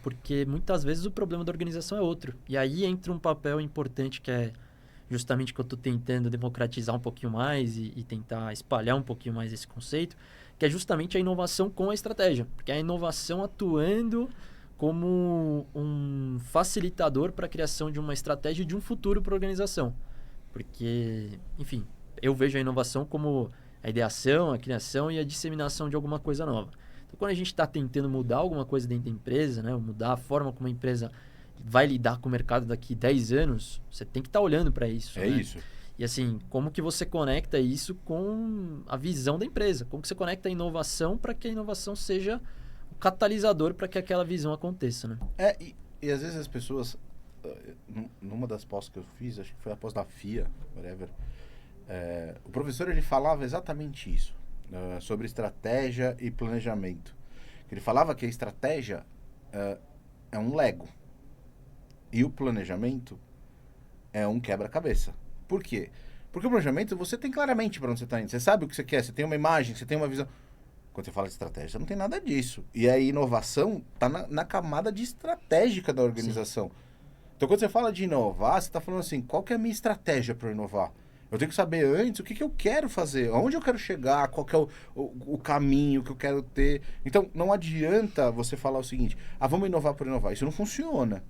porque muitas vezes o problema da organização é outro. E aí entra um papel importante que é justamente que eu estou tentando democratizar um pouquinho mais e tentar espalhar um pouquinho mais esse conceito, que é justamente a inovação com a estratégia. Porque a inovação atuando como um facilitador para a criação de uma estratégia e de um futuro para a organização. Porque, enfim, eu vejo a inovação como a ideação, a criação e a disseminação de alguma coisa nova. Então, quando a gente está tentando mudar alguma coisa dentro da empresa, né, mudar a forma como a empresa vai lidar com o mercado daqui 10 anos, você tem que estar olhando para isso. É né? isso. E assim, como que você conecta isso com a visão da empresa? Como que você conecta a inovação para que a inovação seja o catalisador para que aquela visão aconteça, né? E às vezes as pessoas, numa das pós que eu fiz, acho que foi a pós da FIA, whatever, o professor ele falava exatamente isso, sobre estratégia e planejamento. Ele falava que a estratégia é um Lego e o planejamento é um quebra-cabeça. Por quê? Porque o planejamento, você tem claramente para onde você está indo. Você sabe o que você quer, você tem uma imagem, você tem uma visão. Quando você fala de estratégia, você não tem nada disso. E a inovação está na camada de estratégica da organização. Sim. Então, quando você fala de inovar, você está falando assim, qual que é a minha estratégia para inovar? Eu tenho que saber antes o que eu quero fazer, aonde eu quero chegar, qual que é o caminho que eu quero ter. Então, não adianta você falar o seguinte, vamos inovar por inovar. Isso não funciona.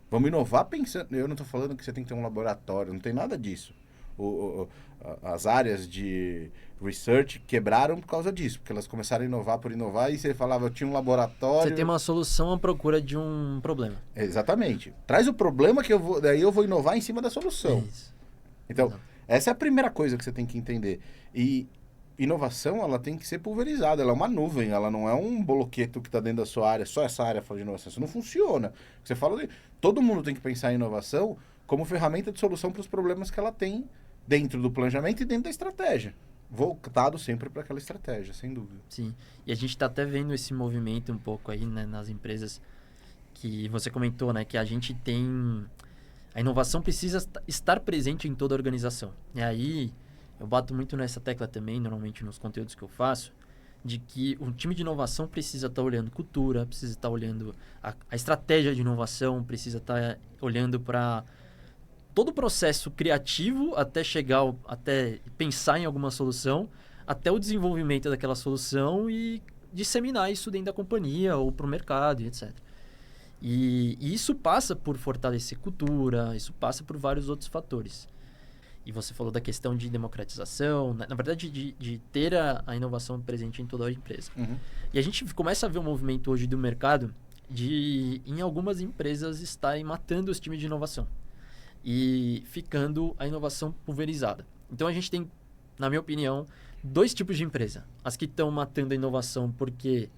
Vamos inovar pensando... Eu não estou falando que você tem que ter um laboratório, não tem nada disso. As áreas de research quebraram por causa disso, porque elas começaram a inovar por inovar e você falava, eu tinha um laboratório... Você tem uma solução à procura de um problema. Exatamente. Traz o problema que daí eu vou inovar em cima da solução. Isso. Então, Exato. Essa é a primeira coisa que você tem que entender. E inovação, ela tem que ser pulverizada, ela é uma nuvem, ela não é um bloqueto que está dentro da sua área, só essa área fala de inovação. Isso não funciona. Você fala todo mundo tem que pensar em inovação como ferramenta de solução para os problemas que ela tem dentro do planejamento e dentro da estratégia. Voltado sempre para aquela estratégia, sem dúvida. Sim. E a gente está até vendo esse movimento um pouco aí, né, nas empresas que você comentou, né, que a gente tem... A inovação precisa estar presente em toda a organização. E aí, eu bato muito nessa tecla também, normalmente nos conteúdos que eu faço, de que o time de inovação precisa estar olhando cultura, precisa estar olhando a estratégia de inovação, precisa estar olhando para todo o processo criativo até chegar, até pensar em alguma solução, até o desenvolvimento daquela solução e disseminar isso dentro da companhia ou para o mercado e etc. E isso passa por fortalecer cultura, isso passa por vários outros fatores. E você falou da questão de democratização, na verdade de ter a inovação presente em toda a empresa. Uhum. E a gente começa a ver um movimento hoje do mercado de, em algumas empresas, estarem matando os times de inovação e ficando a inovação pulverizada. Então a gente tem, na minha opinião, dois tipos de empresa. As que estão matando a inovação porque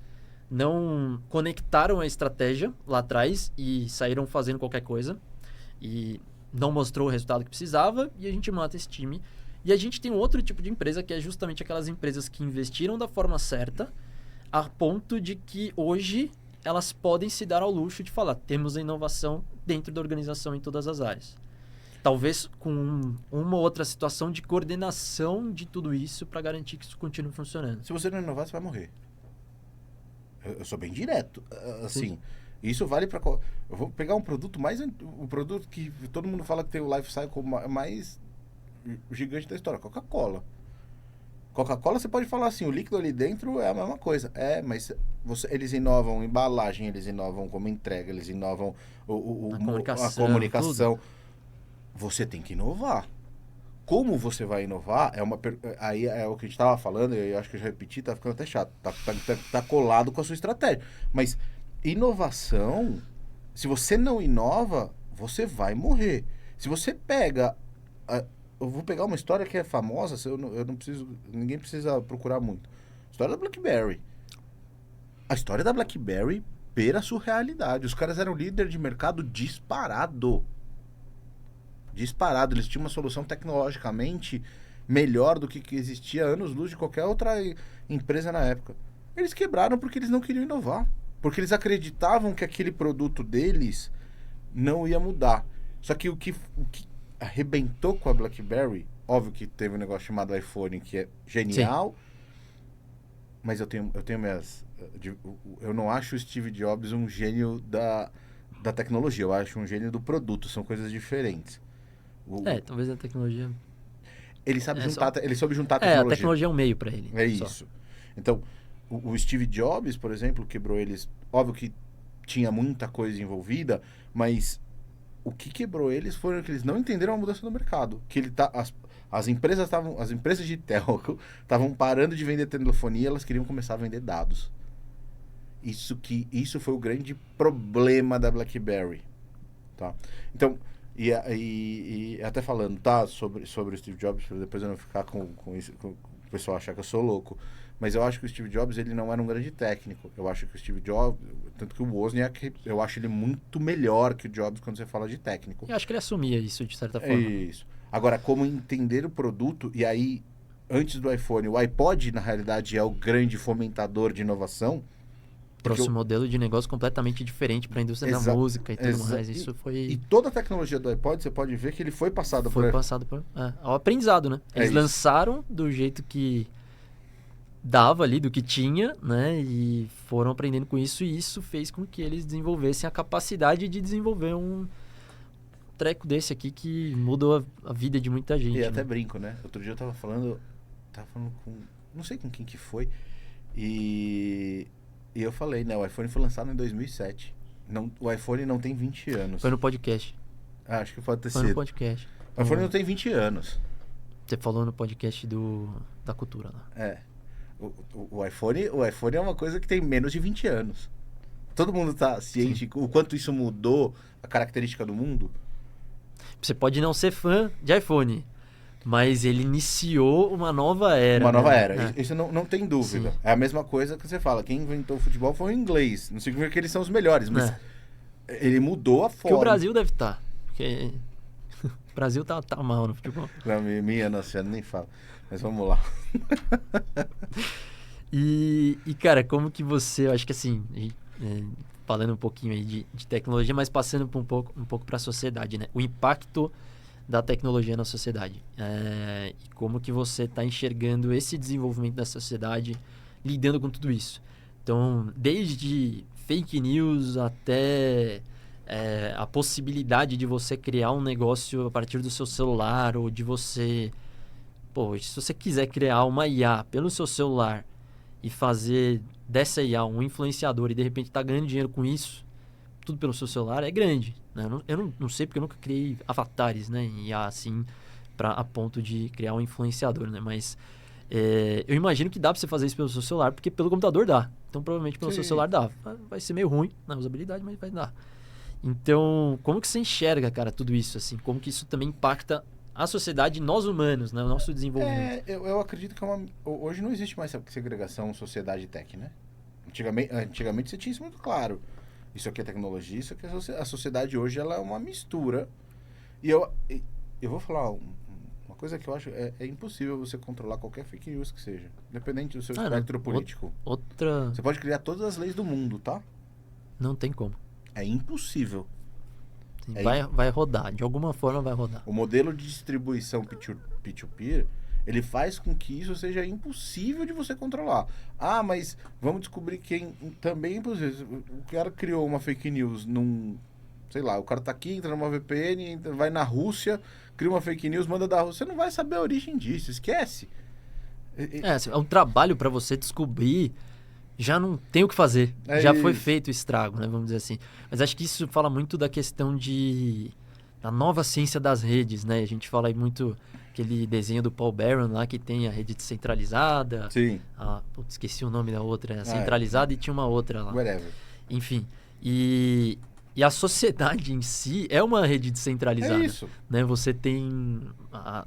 não conectaram a estratégia lá atrás e saíram fazendo qualquer coisa e não mostrou o resultado que precisava, e a gente mata esse time. E a gente tem um outro tipo de empresa, que é justamente aquelas empresas que investiram da forma certa, a ponto de que hoje elas podem se dar ao luxo de falar, temos a inovação dentro da organização em todas as áreas. Talvez com uma ou outra situação de coordenação de tudo isso para garantir que isso continue funcionando. Se você não inovar, você vai morrer. Eu sou bem direto, assim... Sim. Isso vale para... Eu vou pegar um produto o produto que todo mundo fala que tem o life cycle mais gigante da história, Coca-Cola. Coca-Cola, você pode falar assim, o líquido ali dentro é a mesma coisa. Mas eles inovam embalagem, eles inovam como entrega, eles inovam a comunicação. Você tem que inovar. Como você vai inovar, aí é o que a gente estava falando, eu acho que eu já repeti, tá ficando até chato. Tá colado com a sua estratégia. Mas... inovação, se você não inova, você vai morrer. Se você pega... eu vou pegar uma história que é famosa, eu não preciso, ninguém precisa procurar muito. História da BlackBerry. A história da BlackBerry beira a surrealidade. Os caras eram líder de mercado disparado. Disparado. Eles tinham uma solução tecnologicamente melhor do que existia anos-luz de qualquer outra empresa na época. Eles quebraram porque eles não queriam inovar. Porque eles acreditavam que aquele produto deles não ia mudar. Só que o que arrebentou com a BlackBerry, óbvio que teve um negócio chamado iPhone, que é genial, sim, mas eu tenho minhas... Eu não acho o Steve Jobs um gênio da tecnologia, eu acho um gênio do produto, são coisas diferentes. Talvez a tecnologia... Ele soube juntar a tecnologia. A tecnologia é um meio para ele. É isso. Então, o Steve Jobs, por exemplo, quebrou eles... Óbvio que tinha muita coisa envolvida, mas o que quebrou eles foram que eles não entenderam a mudança do mercado. Que as empresas de telco estavam parando de vender telefonia, elas queriam começar a vender dados. Isso foi o grande problema da BlackBerry. Tá? Então, e até falando, tá, sobre o Steve Jobs, para depois eu não ficar com isso, com o pessoal achar que eu sou louco. Mas eu acho que o Steve Jobs, ele não era um grande técnico. Eu acho que o Steve Jobs, tanto que o Wozniak, eu acho ele muito melhor que o Jobs quando você fala de técnico. Eu acho que ele assumia isso, de certa forma. Isso. Agora, como entender o produto, e aí, antes do iPhone, o iPod, na realidade, é o grande fomentador de inovação. Trouxe um modelo de negócio completamente diferente para a indústria da música e tudo mais. Isso foi... E toda a tecnologia do iPod, você pode ver que ele foi passado por... ao aprendizado, né? Eles lançaram do jeito que dava ali, do que tinha, né? E foram aprendendo com isso, e isso fez com que eles desenvolvessem a capacidade de desenvolver um treco desse aqui que mudou a vida de muita gente. E até brinco, né? Outro dia eu tava falando com... Não sei com quem que foi. E eu falei, né? O iPhone foi lançado em 2007. O iPhone não tem 20 anos. Foi no podcast. Acho que pode ter sido. Foi no podcast. O iPhone não tem 20 anos. Você falou no podcast da cultura lá. O iPhone é uma coisa que tem menos de 20 anos. Todo mundo tá ciente o quanto isso mudou a característica do mundo. Você pode não ser fã de iPhone, mas ele iniciou uma nova era. Uma nova era. Isso não tem dúvida. Sim. É a mesma coisa que você fala. Quem inventou o futebol foi o inglês. Não significa que eles são os melhores, mas ele mudou a forma. Que o Brasil deve estar. Porque o Brasil tá mal no futebol. Minha nossa, nem fala. Mas vamos lá. E, cara, como que você... Eu acho que assim, falando um pouquinho aí de tecnologia, mas passando um pouco para a sociedade, né? O impacto da tecnologia na sociedade. E como que você está enxergando esse desenvolvimento da sociedade, lidando com tudo isso. Então, desde fake news até a possibilidade de você criar um negócio a partir do seu celular, ou de você... Pô, se você quiser criar uma IA pelo seu celular e fazer dessa IA um influenciador e de repente tá ganhando dinheiro com isso, tudo pelo seu celular, é grande, né? Eu não sei porque eu nunca criei avatares, né, em IA assim, a ponto de criar um influenciador, né? Mas eu imagino que dá pra você fazer isso pelo seu celular, porque pelo computador dá. Então provavelmente pelo seu celular dá. Vai ser meio ruim na usabilidade, mas vai dar. Então, como que você enxerga, cara, tudo isso, assim? Como que isso também impacta a sociedade, nós humanos, né? O nosso desenvolvimento. Eu acredito que hoje não existe mais segregação sociedade e tech, né? Antigamente você tinha isso muito claro. Isso aqui é tecnologia, isso aqui é a sociedade hoje, ela é uma mistura. E eu vou falar uma coisa que eu acho é impossível você controlar qualquer fake news que seja, independente do seu espectro político. Você pode criar todas as leis do mundo, tá? Não tem como. É impossível. Sim, vai rodar, de alguma forma vai rodar. O modelo de distribuição peer-to-peer, ele faz com que isso seja impossível de você controlar. Ah, mas vamos descobrir quem também é impossível. O cara criou uma fake news sei lá, o cara tá aqui, entra numa VPN, vai na Rússia, cria uma fake news, manda da Rússia. Você não vai saber a origem disso, esquece. É um trabalho para você descobrir. Já não tem o que fazer. Já foi feito o estrago, né? Vamos dizer assim. Mas acho que isso fala muito da questão da nova ciência das redes, né? A gente fala aí muito aquele desenho do Paul Barron lá, que tem a rede descentralizada. Sim. Esqueci o nome da outra. A centralizada e tinha uma outra lá. Whatever. Enfim. E a sociedade em si é uma rede descentralizada. É isso. Né? Você tem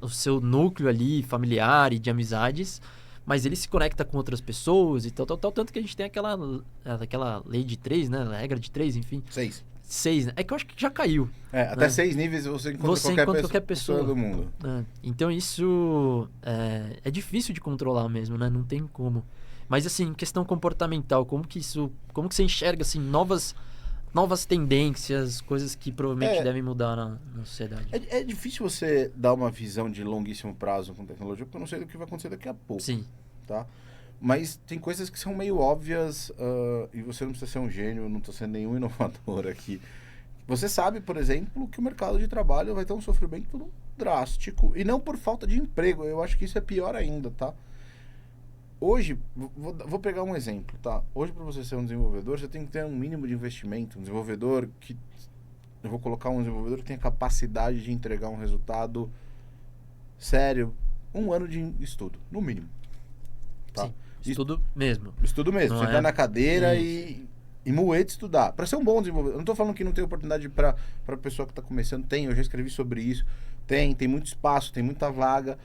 o seu núcleo ali familiar e de amizades, mas ele se conecta com outras pessoas e tal, tanto que a gente tem aquela lei de 3, né? A regra de 3, enfim. 6, né? É que eu acho que já caiu. Até 6 níveis você encontra qualquer pessoa do mundo. Então isso é difícil de controlar mesmo, né? Não tem como. Mas assim, questão comportamental, como que você enxerga assim, novas tendências, coisas que provavelmente devem mudar na sociedade? É difícil você dar uma visão de longuíssimo prazo com tecnologia, porque eu não sei do que vai acontecer daqui a pouco. Sim. Tá? Mas tem coisas que são meio óbvias e você não precisa ser um gênio, não estou sendo nenhum inovador aqui. Você sabe, por exemplo, que o mercado de trabalho vai ter um sofrimento drástico. E não por falta de emprego. Eu acho que isso é pior ainda, tá? Hoje, vou pegar um exemplo, tá? Hoje, para você ser um desenvolvedor, você tem que ter um mínimo de investimento. Um desenvolvedor que... Eu vou colocar um desenvolvedor que tem a capacidade de entregar um resultado sério. 1 ano de estudo, no mínimo. Tá? Sim, estudo mesmo. Estudo mesmo. Não Sentar na cadeira e moer de estudar. Para ser um bom desenvolvedor. Eu não estou falando que não tem oportunidade para a pessoa que está começando. Tem, eu já escrevi sobre isso. Tem muito espaço, tem muita vaga.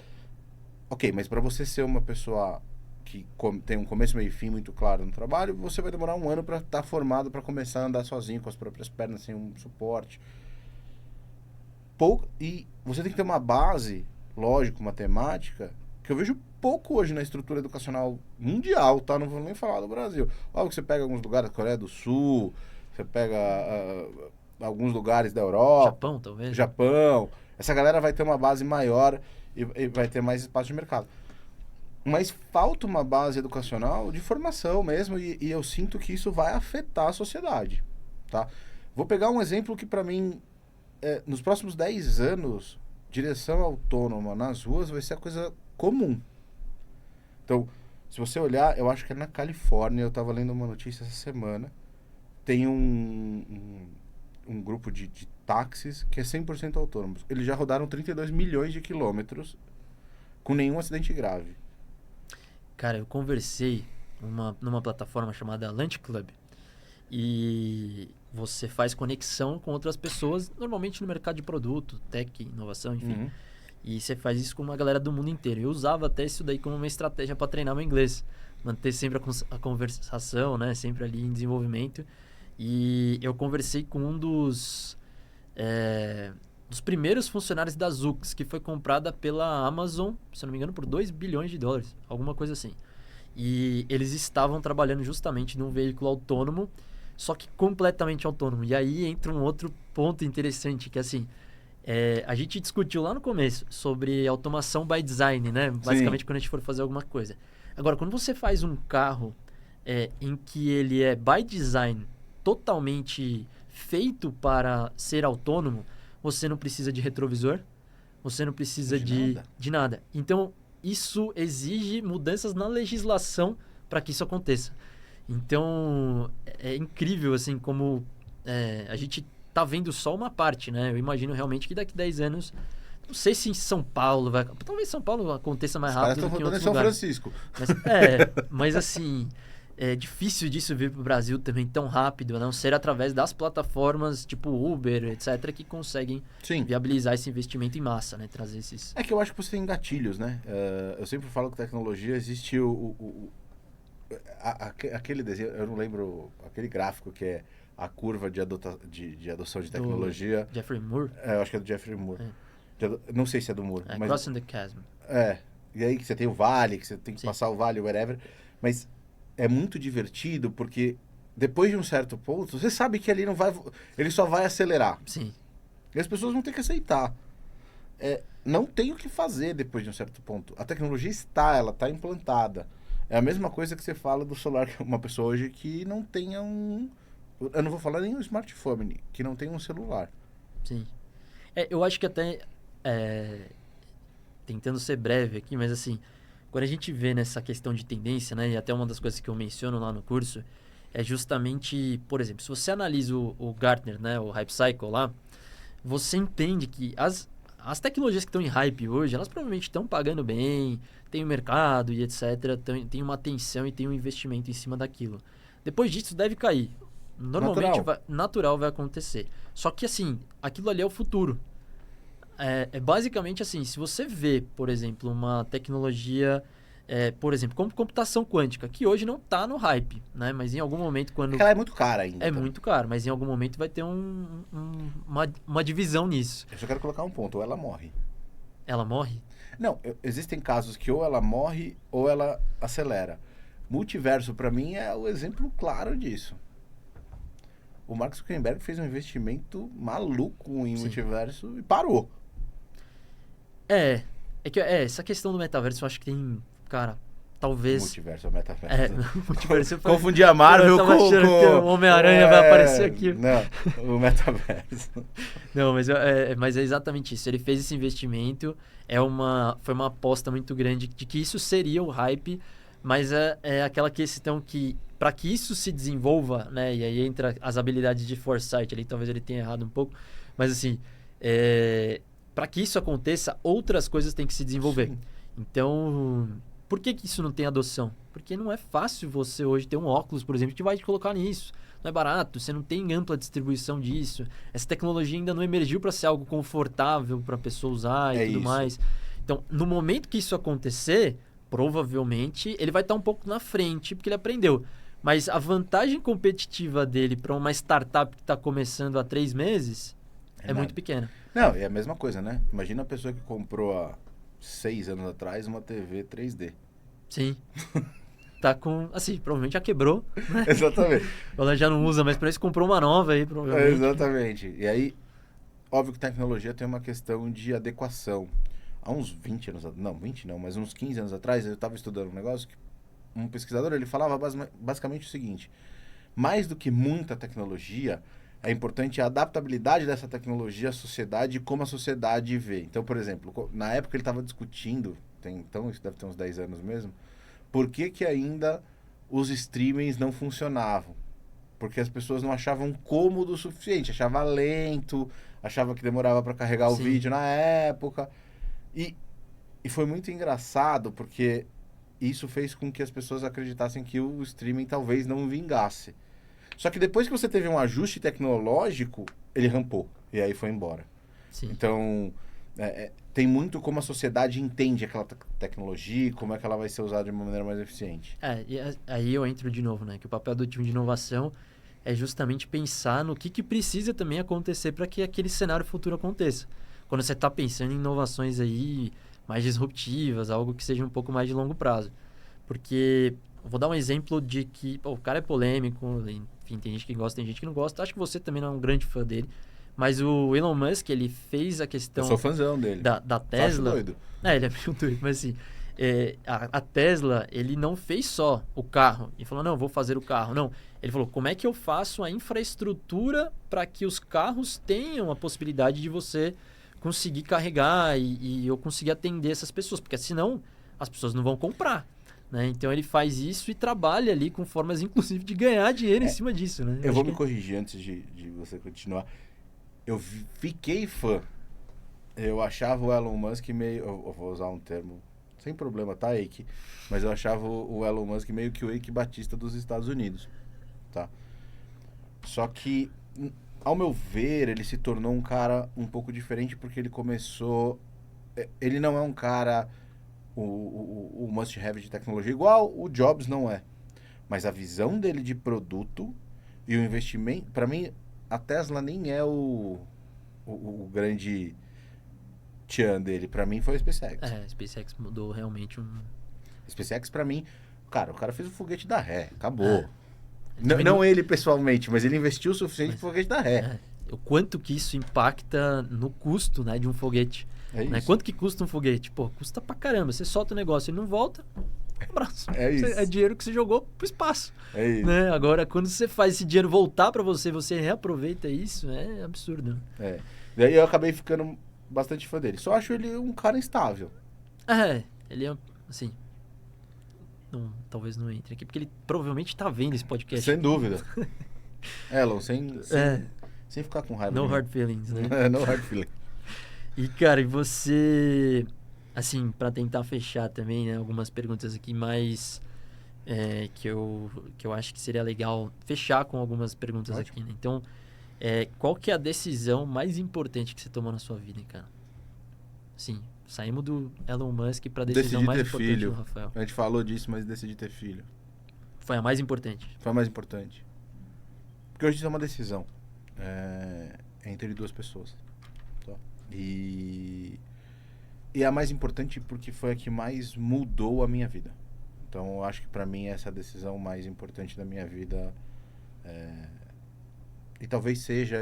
Ok, mas para você ser uma pessoa que tem um começo, meio e fim muito claro no trabalho, você vai demorar 1 ano para estar formado, para começar a andar sozinho, com as próprias pernas, sem um suporte. E você tem que ter uma base, lógico, matemática, que eu vejo pouco hoje na estrutura educacional mundial, tá? Não vou nem falar do Brasil. Óbvio que você pega alguns lugares da Coreia do Sul, você pega alguns lugares da Europa. Japão, talvez. Japão. Essa galera vai ter uma base maior e vai ter mais espaço de mercado. Mas falta uma base educacional de formação mesmo e eu sinto que isso vai afetar a sociedade, tá? Vou pegar um exemplo que para mim, nos próximos 10 anos, direção autônoma nas ruas vai ser a coisa comum. Então, se você olhar, eu acho que é na Califórnia, eu estava lendo uma notícia essa semana, tem um grupo de táxis que é 100% autônomos. Eles já rodaram 32 milhões de quilômetros com nenhum acidente grave. Cara, eu conversei numa plataforma chamada Lunch Club e você faz conexão com outras pessoas, normalmente no mercado de produto, tech, inovação, enfim. Uhum. E você faz isso com uma galera do mundo inteiro. Eu usava até isso daí como uma estratégia para treinar meu inglês. Manter sempre a conversação, né? Sempre ali em desenvolvimento. E eu conversei com um dos primeiros funcionários da Zoox, que foi comprada pela Amazon, se não me engano, por 2 bilhões de dólares. Alguma coisa assim. E eles estavam trabalhando justamente num veículo autônomo, só que completamente autônomo. E aí entra um outro ponto interessante, que assim... a gente discutiu lá no começo sobre automação by design, né? Basicamente, quando a gente for fazer alguma coisa. Agora, quando você faz um carro em que ele é by design totalmente feito para ser autônomo, você não precisa de retrovisor, você não precisa de nada. Então, isso exige mudanças na legislação para que isso aconteça. Então, é incrível, assim, como a gente tá vendo só uma parte, né? Eu imagino realmente que daqui 10 anos... Não sei se em São Paulo vai... Talvez São Paulo aconteça mais rápido do que em outros lugares. Francisco. Mas assim... É difícil disso vir pro Brasil também tão rápido, a não ser através das plataformas tipo Uber, etc., que conseguem viabilizar esse investimento em massa, né? Trazer esses... É que eu acho que você tem gatilhos, né? Eu sempre falo que tecnologia existe aquele desenho, eu não lembro, aquele gráfico que é a curva de adoção de tecnologia. Jeffrey Moore? Eu acho que é do Jeffrey Moore. Não sei se é do Moore. Mas, Crossing the Chasm. E aí que você tem o vale, que você tem que passar o vale, whatever. Mas é muito divertido porque depois de um certo ponto, você sabe que ali ele só vai acelerar. Sim. E as pessoas vão ter que aceitar. Não tem o que fazer depois de um certo ponto. A tecnologia ela está implantada. É a mesma coisa que você fala do celular, que uma pessoa hoje que não tenha eu não vou falar nem um smartphone, que não tenha um celular. Sim. Eu acho que até... tentando ser breve aqui, mas assim... Quando a gente vê nessa questão de tendência, né? E até uma das coisas que eu menciono lá no curso... É justamente... Por exemplo, se você analisa o Gartner, né? O Hype Cycle lá... Você entende que as tecnologias que estão em hype hoje... Elas provavelmente estão pagando bem... Tem o mercado e etc. Tem uma atenção e tem um investimento em cima daquilo. Depois disso deve cair. Normalmente natural vai acontecer. Só que assim, aquilo ali é o futuro. Basicamente assim, se você vê, por exemplo, uma tecnologia por exemplo, como computação quântica, que hoje não está no hype, né? Mas em algum momento, quando... Porque ela é muito cara ainda. É muito caro, mas em algum momento vai ter uma divisão nisso. Eu só quero colocar um ponto, ou ela morre. Ela morre? Não, existem casos que ou ela morre ou ela acelera. Multiverso, pra mim, é o exemplo claro disso. O Mark Zuckerberg fez um investimento maluco em multiverso e parou. Essa questão do metaverso eu acho que tem, cara, talvez... Multiverso é o metaverso. Multiverso. Confundi a Marvel com... Eu tava achando que o Homem-Aranha vai aparecer aqui. Não, o metaverso. Não, mas é exatamente isso. Ele fez esse investimento, foi uma aposta muito grande de que isso seria o hype, mas é aquela questão que, para que isso se desenvolva, né, e aí entra as habilidades de foresight ali, talvez ele tenha errado um pouco, mas assim, para que isso aconteça, outras coisas têm que se desenvolver. Sim. Então, por que isso não tem adoção? Porque não é fácil você hoje ter um óculos, por exemplo, que vai te colocar nisso. Não é barato, você não tem ampla distribuição disso. Essa tecnologia ainda não emergiu para ser algo confortável para a pessoa usar e tudo mais. Então, no momento que isso acontecer, provavelmente ele vai estar um pouco na frente, porque ele aprendeu. Mas a vantagem competitiva dele para uma startup que está começando há 3 meses é muito pequena. Não, é a mesma coisa, né? Imagina a pessoa que comprou há 6 anos atrás uma TV 3D. Sim. Tá com... Assim, provavelmente já quebrou, né? Exatamente. Ela já não usa, mas para isso comprou uma nova aí, provavelmente. Exatamente. E aí, óbvio que tecnologia tem uma questão de adequação. Há uns 20 anos... Não, 20 não, mas uns 15 anos atrás, eu estava estudando um negócio que um pesquisador, ele falava basicamente o seguinte: mais do que muita tecnologia, é importante a adaptabilidade dessa tecnologia à sociedade e como a sociedade vê. Então, por exemplo, na época ele estava discutindo, então isso deve ter uns 10 anos mesmo, por que ainda os streamings não funcionavam? Porque as pessoas não achavam cômodo o suficiente, achava lento, achava que demorava para carregar o vídeo na época. E foi muito engraçado, porque isso fez com que as pessoas acreditassem que o streaming talvez não vingasse. Só que depois que você teve um ajuste tecnológico, ele rampou. E aí foi embora. Sim. Então, tem muito como a sociedade entende aquela tecnologia e como é que ela vai ser usada de uma maneira mais eficiente. E aí eu entro de novo, né? Que o papel do time de inovação é justamente pensar no que precisa também acontecer para que aquele cenário futuro aconteça. Quando você está pensando em inovações aí mais disruptivas, algo que seja um pouco mais de longo prazo. Porque, vou dar um exemplo de que o cara é polêmico, enfim, tem gente que gosta, tem gente que não gosta. Acho que você também não é um grande fã dele. Mas o Elon Musk, ele fez a questão... Eu sou fãzão dele. Da Tesla. Acho doido. Ele é meio doido, mas assim... a Tesla, ele não fez só o carro e falou, não, vou fazer o carro. Não, ele falou, como é que eu faço a infraestrutura para que os carros tenham a possibilidade de você conseguir carregar e eu conseguir atender essas pessoas, porque senão as pessoas não vão comprar, né? Então ele faz isso e trabalha ali com formas, inclusive, de ganhar dinheiro em cima disso, né? Eu vou me corrigir antes de você continuar. Eu fiquei fã. Eu achava o Elon Musk meio... Eu vou usar um termo sem problema, tá, Eike? Mas eu achava o Elon Musk meio que o Eike Batista dos Estados Unidos, tá? Só que, ao meu ver, ele se tornou um cara um pouco diferente porque ele começou... Ele não é um cara, o must-have de tecnologia, igual o Jobs não é. Mas a visão dele de produto e o investimento... Para mim, a Tesla nem é o grande... tchan dele, pra mim foi a SpaceX. A SpaceX mudou realmente SpaceX pra mim, cara, o cara fez o foguete da ré, acabou. Não ele pessoalmente, mas ele investiu o suficiente pro foguete da ré. O quanto que isso impacta no custo, né, de um foguete. Né? Quanto que custa um foguete? Pô, custa pra caramba. Você solta o negócio, ele não volta, um abraço. É dinheiro que você jogou pro espaço. É isso. Né? Agora, quando você faz esse dinheiro voltar pra você, você reaproveita isso, é absurdo. Daí eu acabei ficando bastante fã dele. Só acho ele um cara instável. Ele é, assim... talvez não entre aqui, porque ele provavelmente tá vendo esse podcast. Sem dúvida. Elon, sem ficar com raiva. No hard feelings, né? No hard feelings. E, cara, e você... Assim, pra tentar fechar também, né? Algumas perguntas aqui mais... que eu acho que seria legal fechar com algumas perguntas aqui, né? Então... qual que é a decisão mais importante que você tomou na sua vida, cara? Sim, Saímos do Elon Musk para a decisão Decidi mais ter importante filho. do Rafael. A gente falou disso, mas decidi ter filho. Foi a mais importante. Foi a mais importante. Porque hoje isso é uma decisão. É entre duas pessoas. Tá? E a mais importante porque foi a que mais mudou a minha vida. Então eu acho que pra mim essa é a decisão mais importante da minha vida. E talvez seja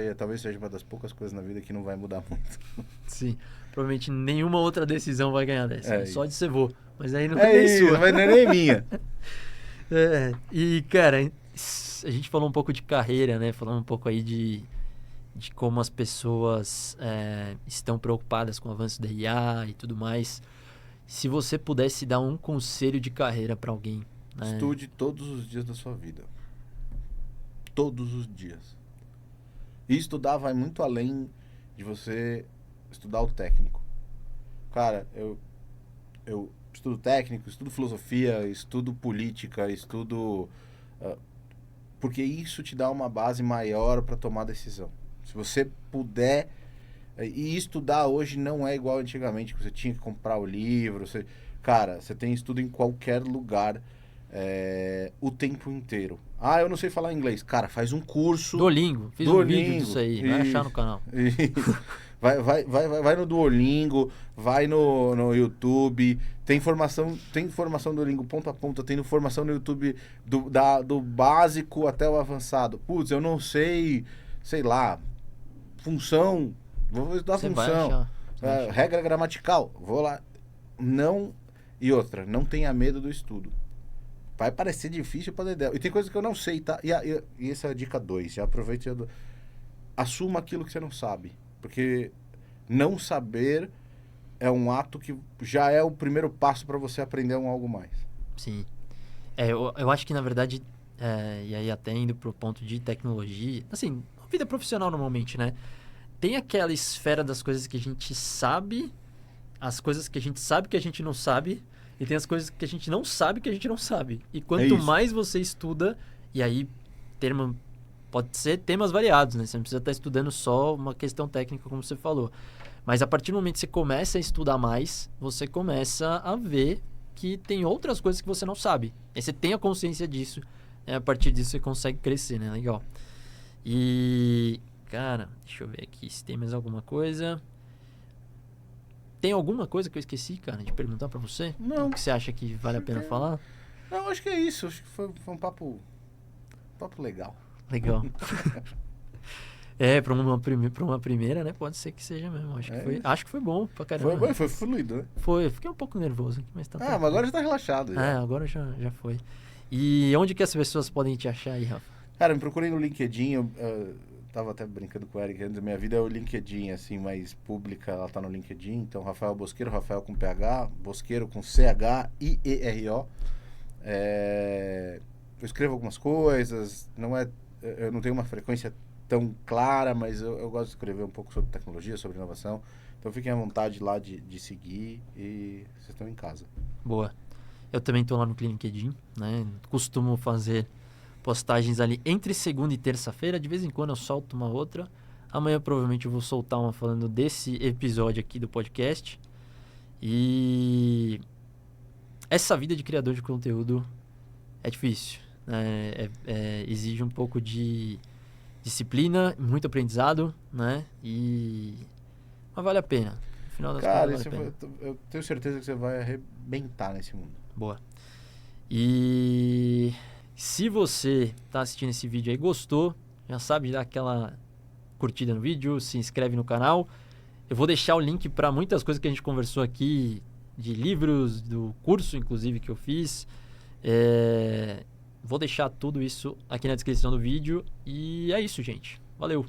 uma das poucas coisas na vida que não vai mudar muito. Sim. Provavelmente nenhuma outra decisão vai ganhar dessa. Só de ser vô. Mas aí não é nem isso, sua. mas não é nem minha. E, cara, a gente falou um pouco de carreira, né? Falando um pouco aí de como as pessoas estão preocupadas com o avanço da IA e tudo mais. Se você pudesse dar um conselho de carreira para alguém, né? Estude todos os dias da sua vida. Todos os dias. E estudar vai muito além de você estudar o técnico. Cara, eu estudo técnico, estudo filosofia, estudo política, estudo... porque isso te dá uma base maior para tomar decisão. Se você puder... E estudar hoje não é igual antigamente, que você tinha que comprar o livro. Cara, você tem estudo em qualquer lugar o tempo inteiro. Eu não sei falar inglês. Cara, faz um curso... Duolingo. Fiz um vídeo disso aí. Vai achar no canal. Vai no Duolingo, vai no YouTube. Tem formação do Duolingo ponto a ponta. Tem formação no YouTube do básico até o avançado. Putz, eu não sei lá, função... Vou estudar função, regra gramatical, vou lá. Não. E outra, não tenha medo do estudo. Vai parecer difícil para dedéu. E tem coisas que eu não sei, tá? E essa é a dica 2. Já aproveite. Assuma aquilo que você não sabe. Porque não saber é um ato que já é o primeiro passo para você aprender algo mais. Sim. Eu acho que, na verdade, e aí até indo pro ponto de tecnologia, assim, vida profissional normalmente, né? Tem aquela esfera das coisas que a gente sabe, as coisas que a gente sabe que a gente não sabe, e tem as coisas que a gente não sabe que a gente não sabe. E quanto mais você estuda, e aí pode ser temas variados, né? Você não precisa estar estudando só uma questão técnica, como você falou. Mas a partir do momento que você começa a estudar mais, você começa a ver que tem outras coisas que você não sabe. Aí você tem a consciência disso, a partir disso você consegue crescer, né? Legal. E... Cara, deixa eu ver aqui se tem mais alguma coisa. Tem alguma coisa que eu esqueci, cara, de perguntar pra você? Não. O que você acha que vale a pena falar? Não, acho que é isso. Acho que foi um papo legal. Legal. Pra uma primeira, né? Pode ser que seja mesmo. Acho que foi bom pra caramba. Foi fluido, né? Foi. Fiquei um pouco nervoso aqui, mas tá mas agora já tá relaxado. Agora já foi. E onde que as pessoas podem te achar aí, Rafa? Cara, me procurei no LinkedIn. Tava até brincando com o Eric antes. Minha vida é o LinkedIn, assim, mais pública. Ela tá no LinkedIn. Então, Rafael Bosqueiro, Rafael com PH, Bosqueiro com CHIERO. Eu escrevo algumas coisas. Eu não tenho uma frequência tão clara, mas eu gosto de escrever um pouco sobre tecnologia, sobre inovação. Então, fiquem à vontade lá de seguir e vocês estão em casa. Boa. Eu também tô lá no LinkedIn, né? Costumo fazer postagens ali entre segunda e terça-feira. De vez em quando eu solto uma outra. Amanhã provavelmente eu vou soltar uma falando desse episódio aqui do podcast. E essa vida de criador de conteúdo é difícil, né? Exige um pouco de disciplina, muito aprendizado, né? Mas vale a pena. No final das contas, vale a pena. Eu tenho certeza que você vai arrebentar nesse mundo. Boa. E se você está assistindo esse vídeo aí e gostou, já sabe, dá aquela curtida no vídeo, se inscreve no canal. Eu vou deixar o link para muitas coisas que a gente conversou aqui, de livros, do curso, inclusive, que eu fiz. Vou deixar tudo isso aqui na descrição do vídeo. E é isso, gente. Valeu!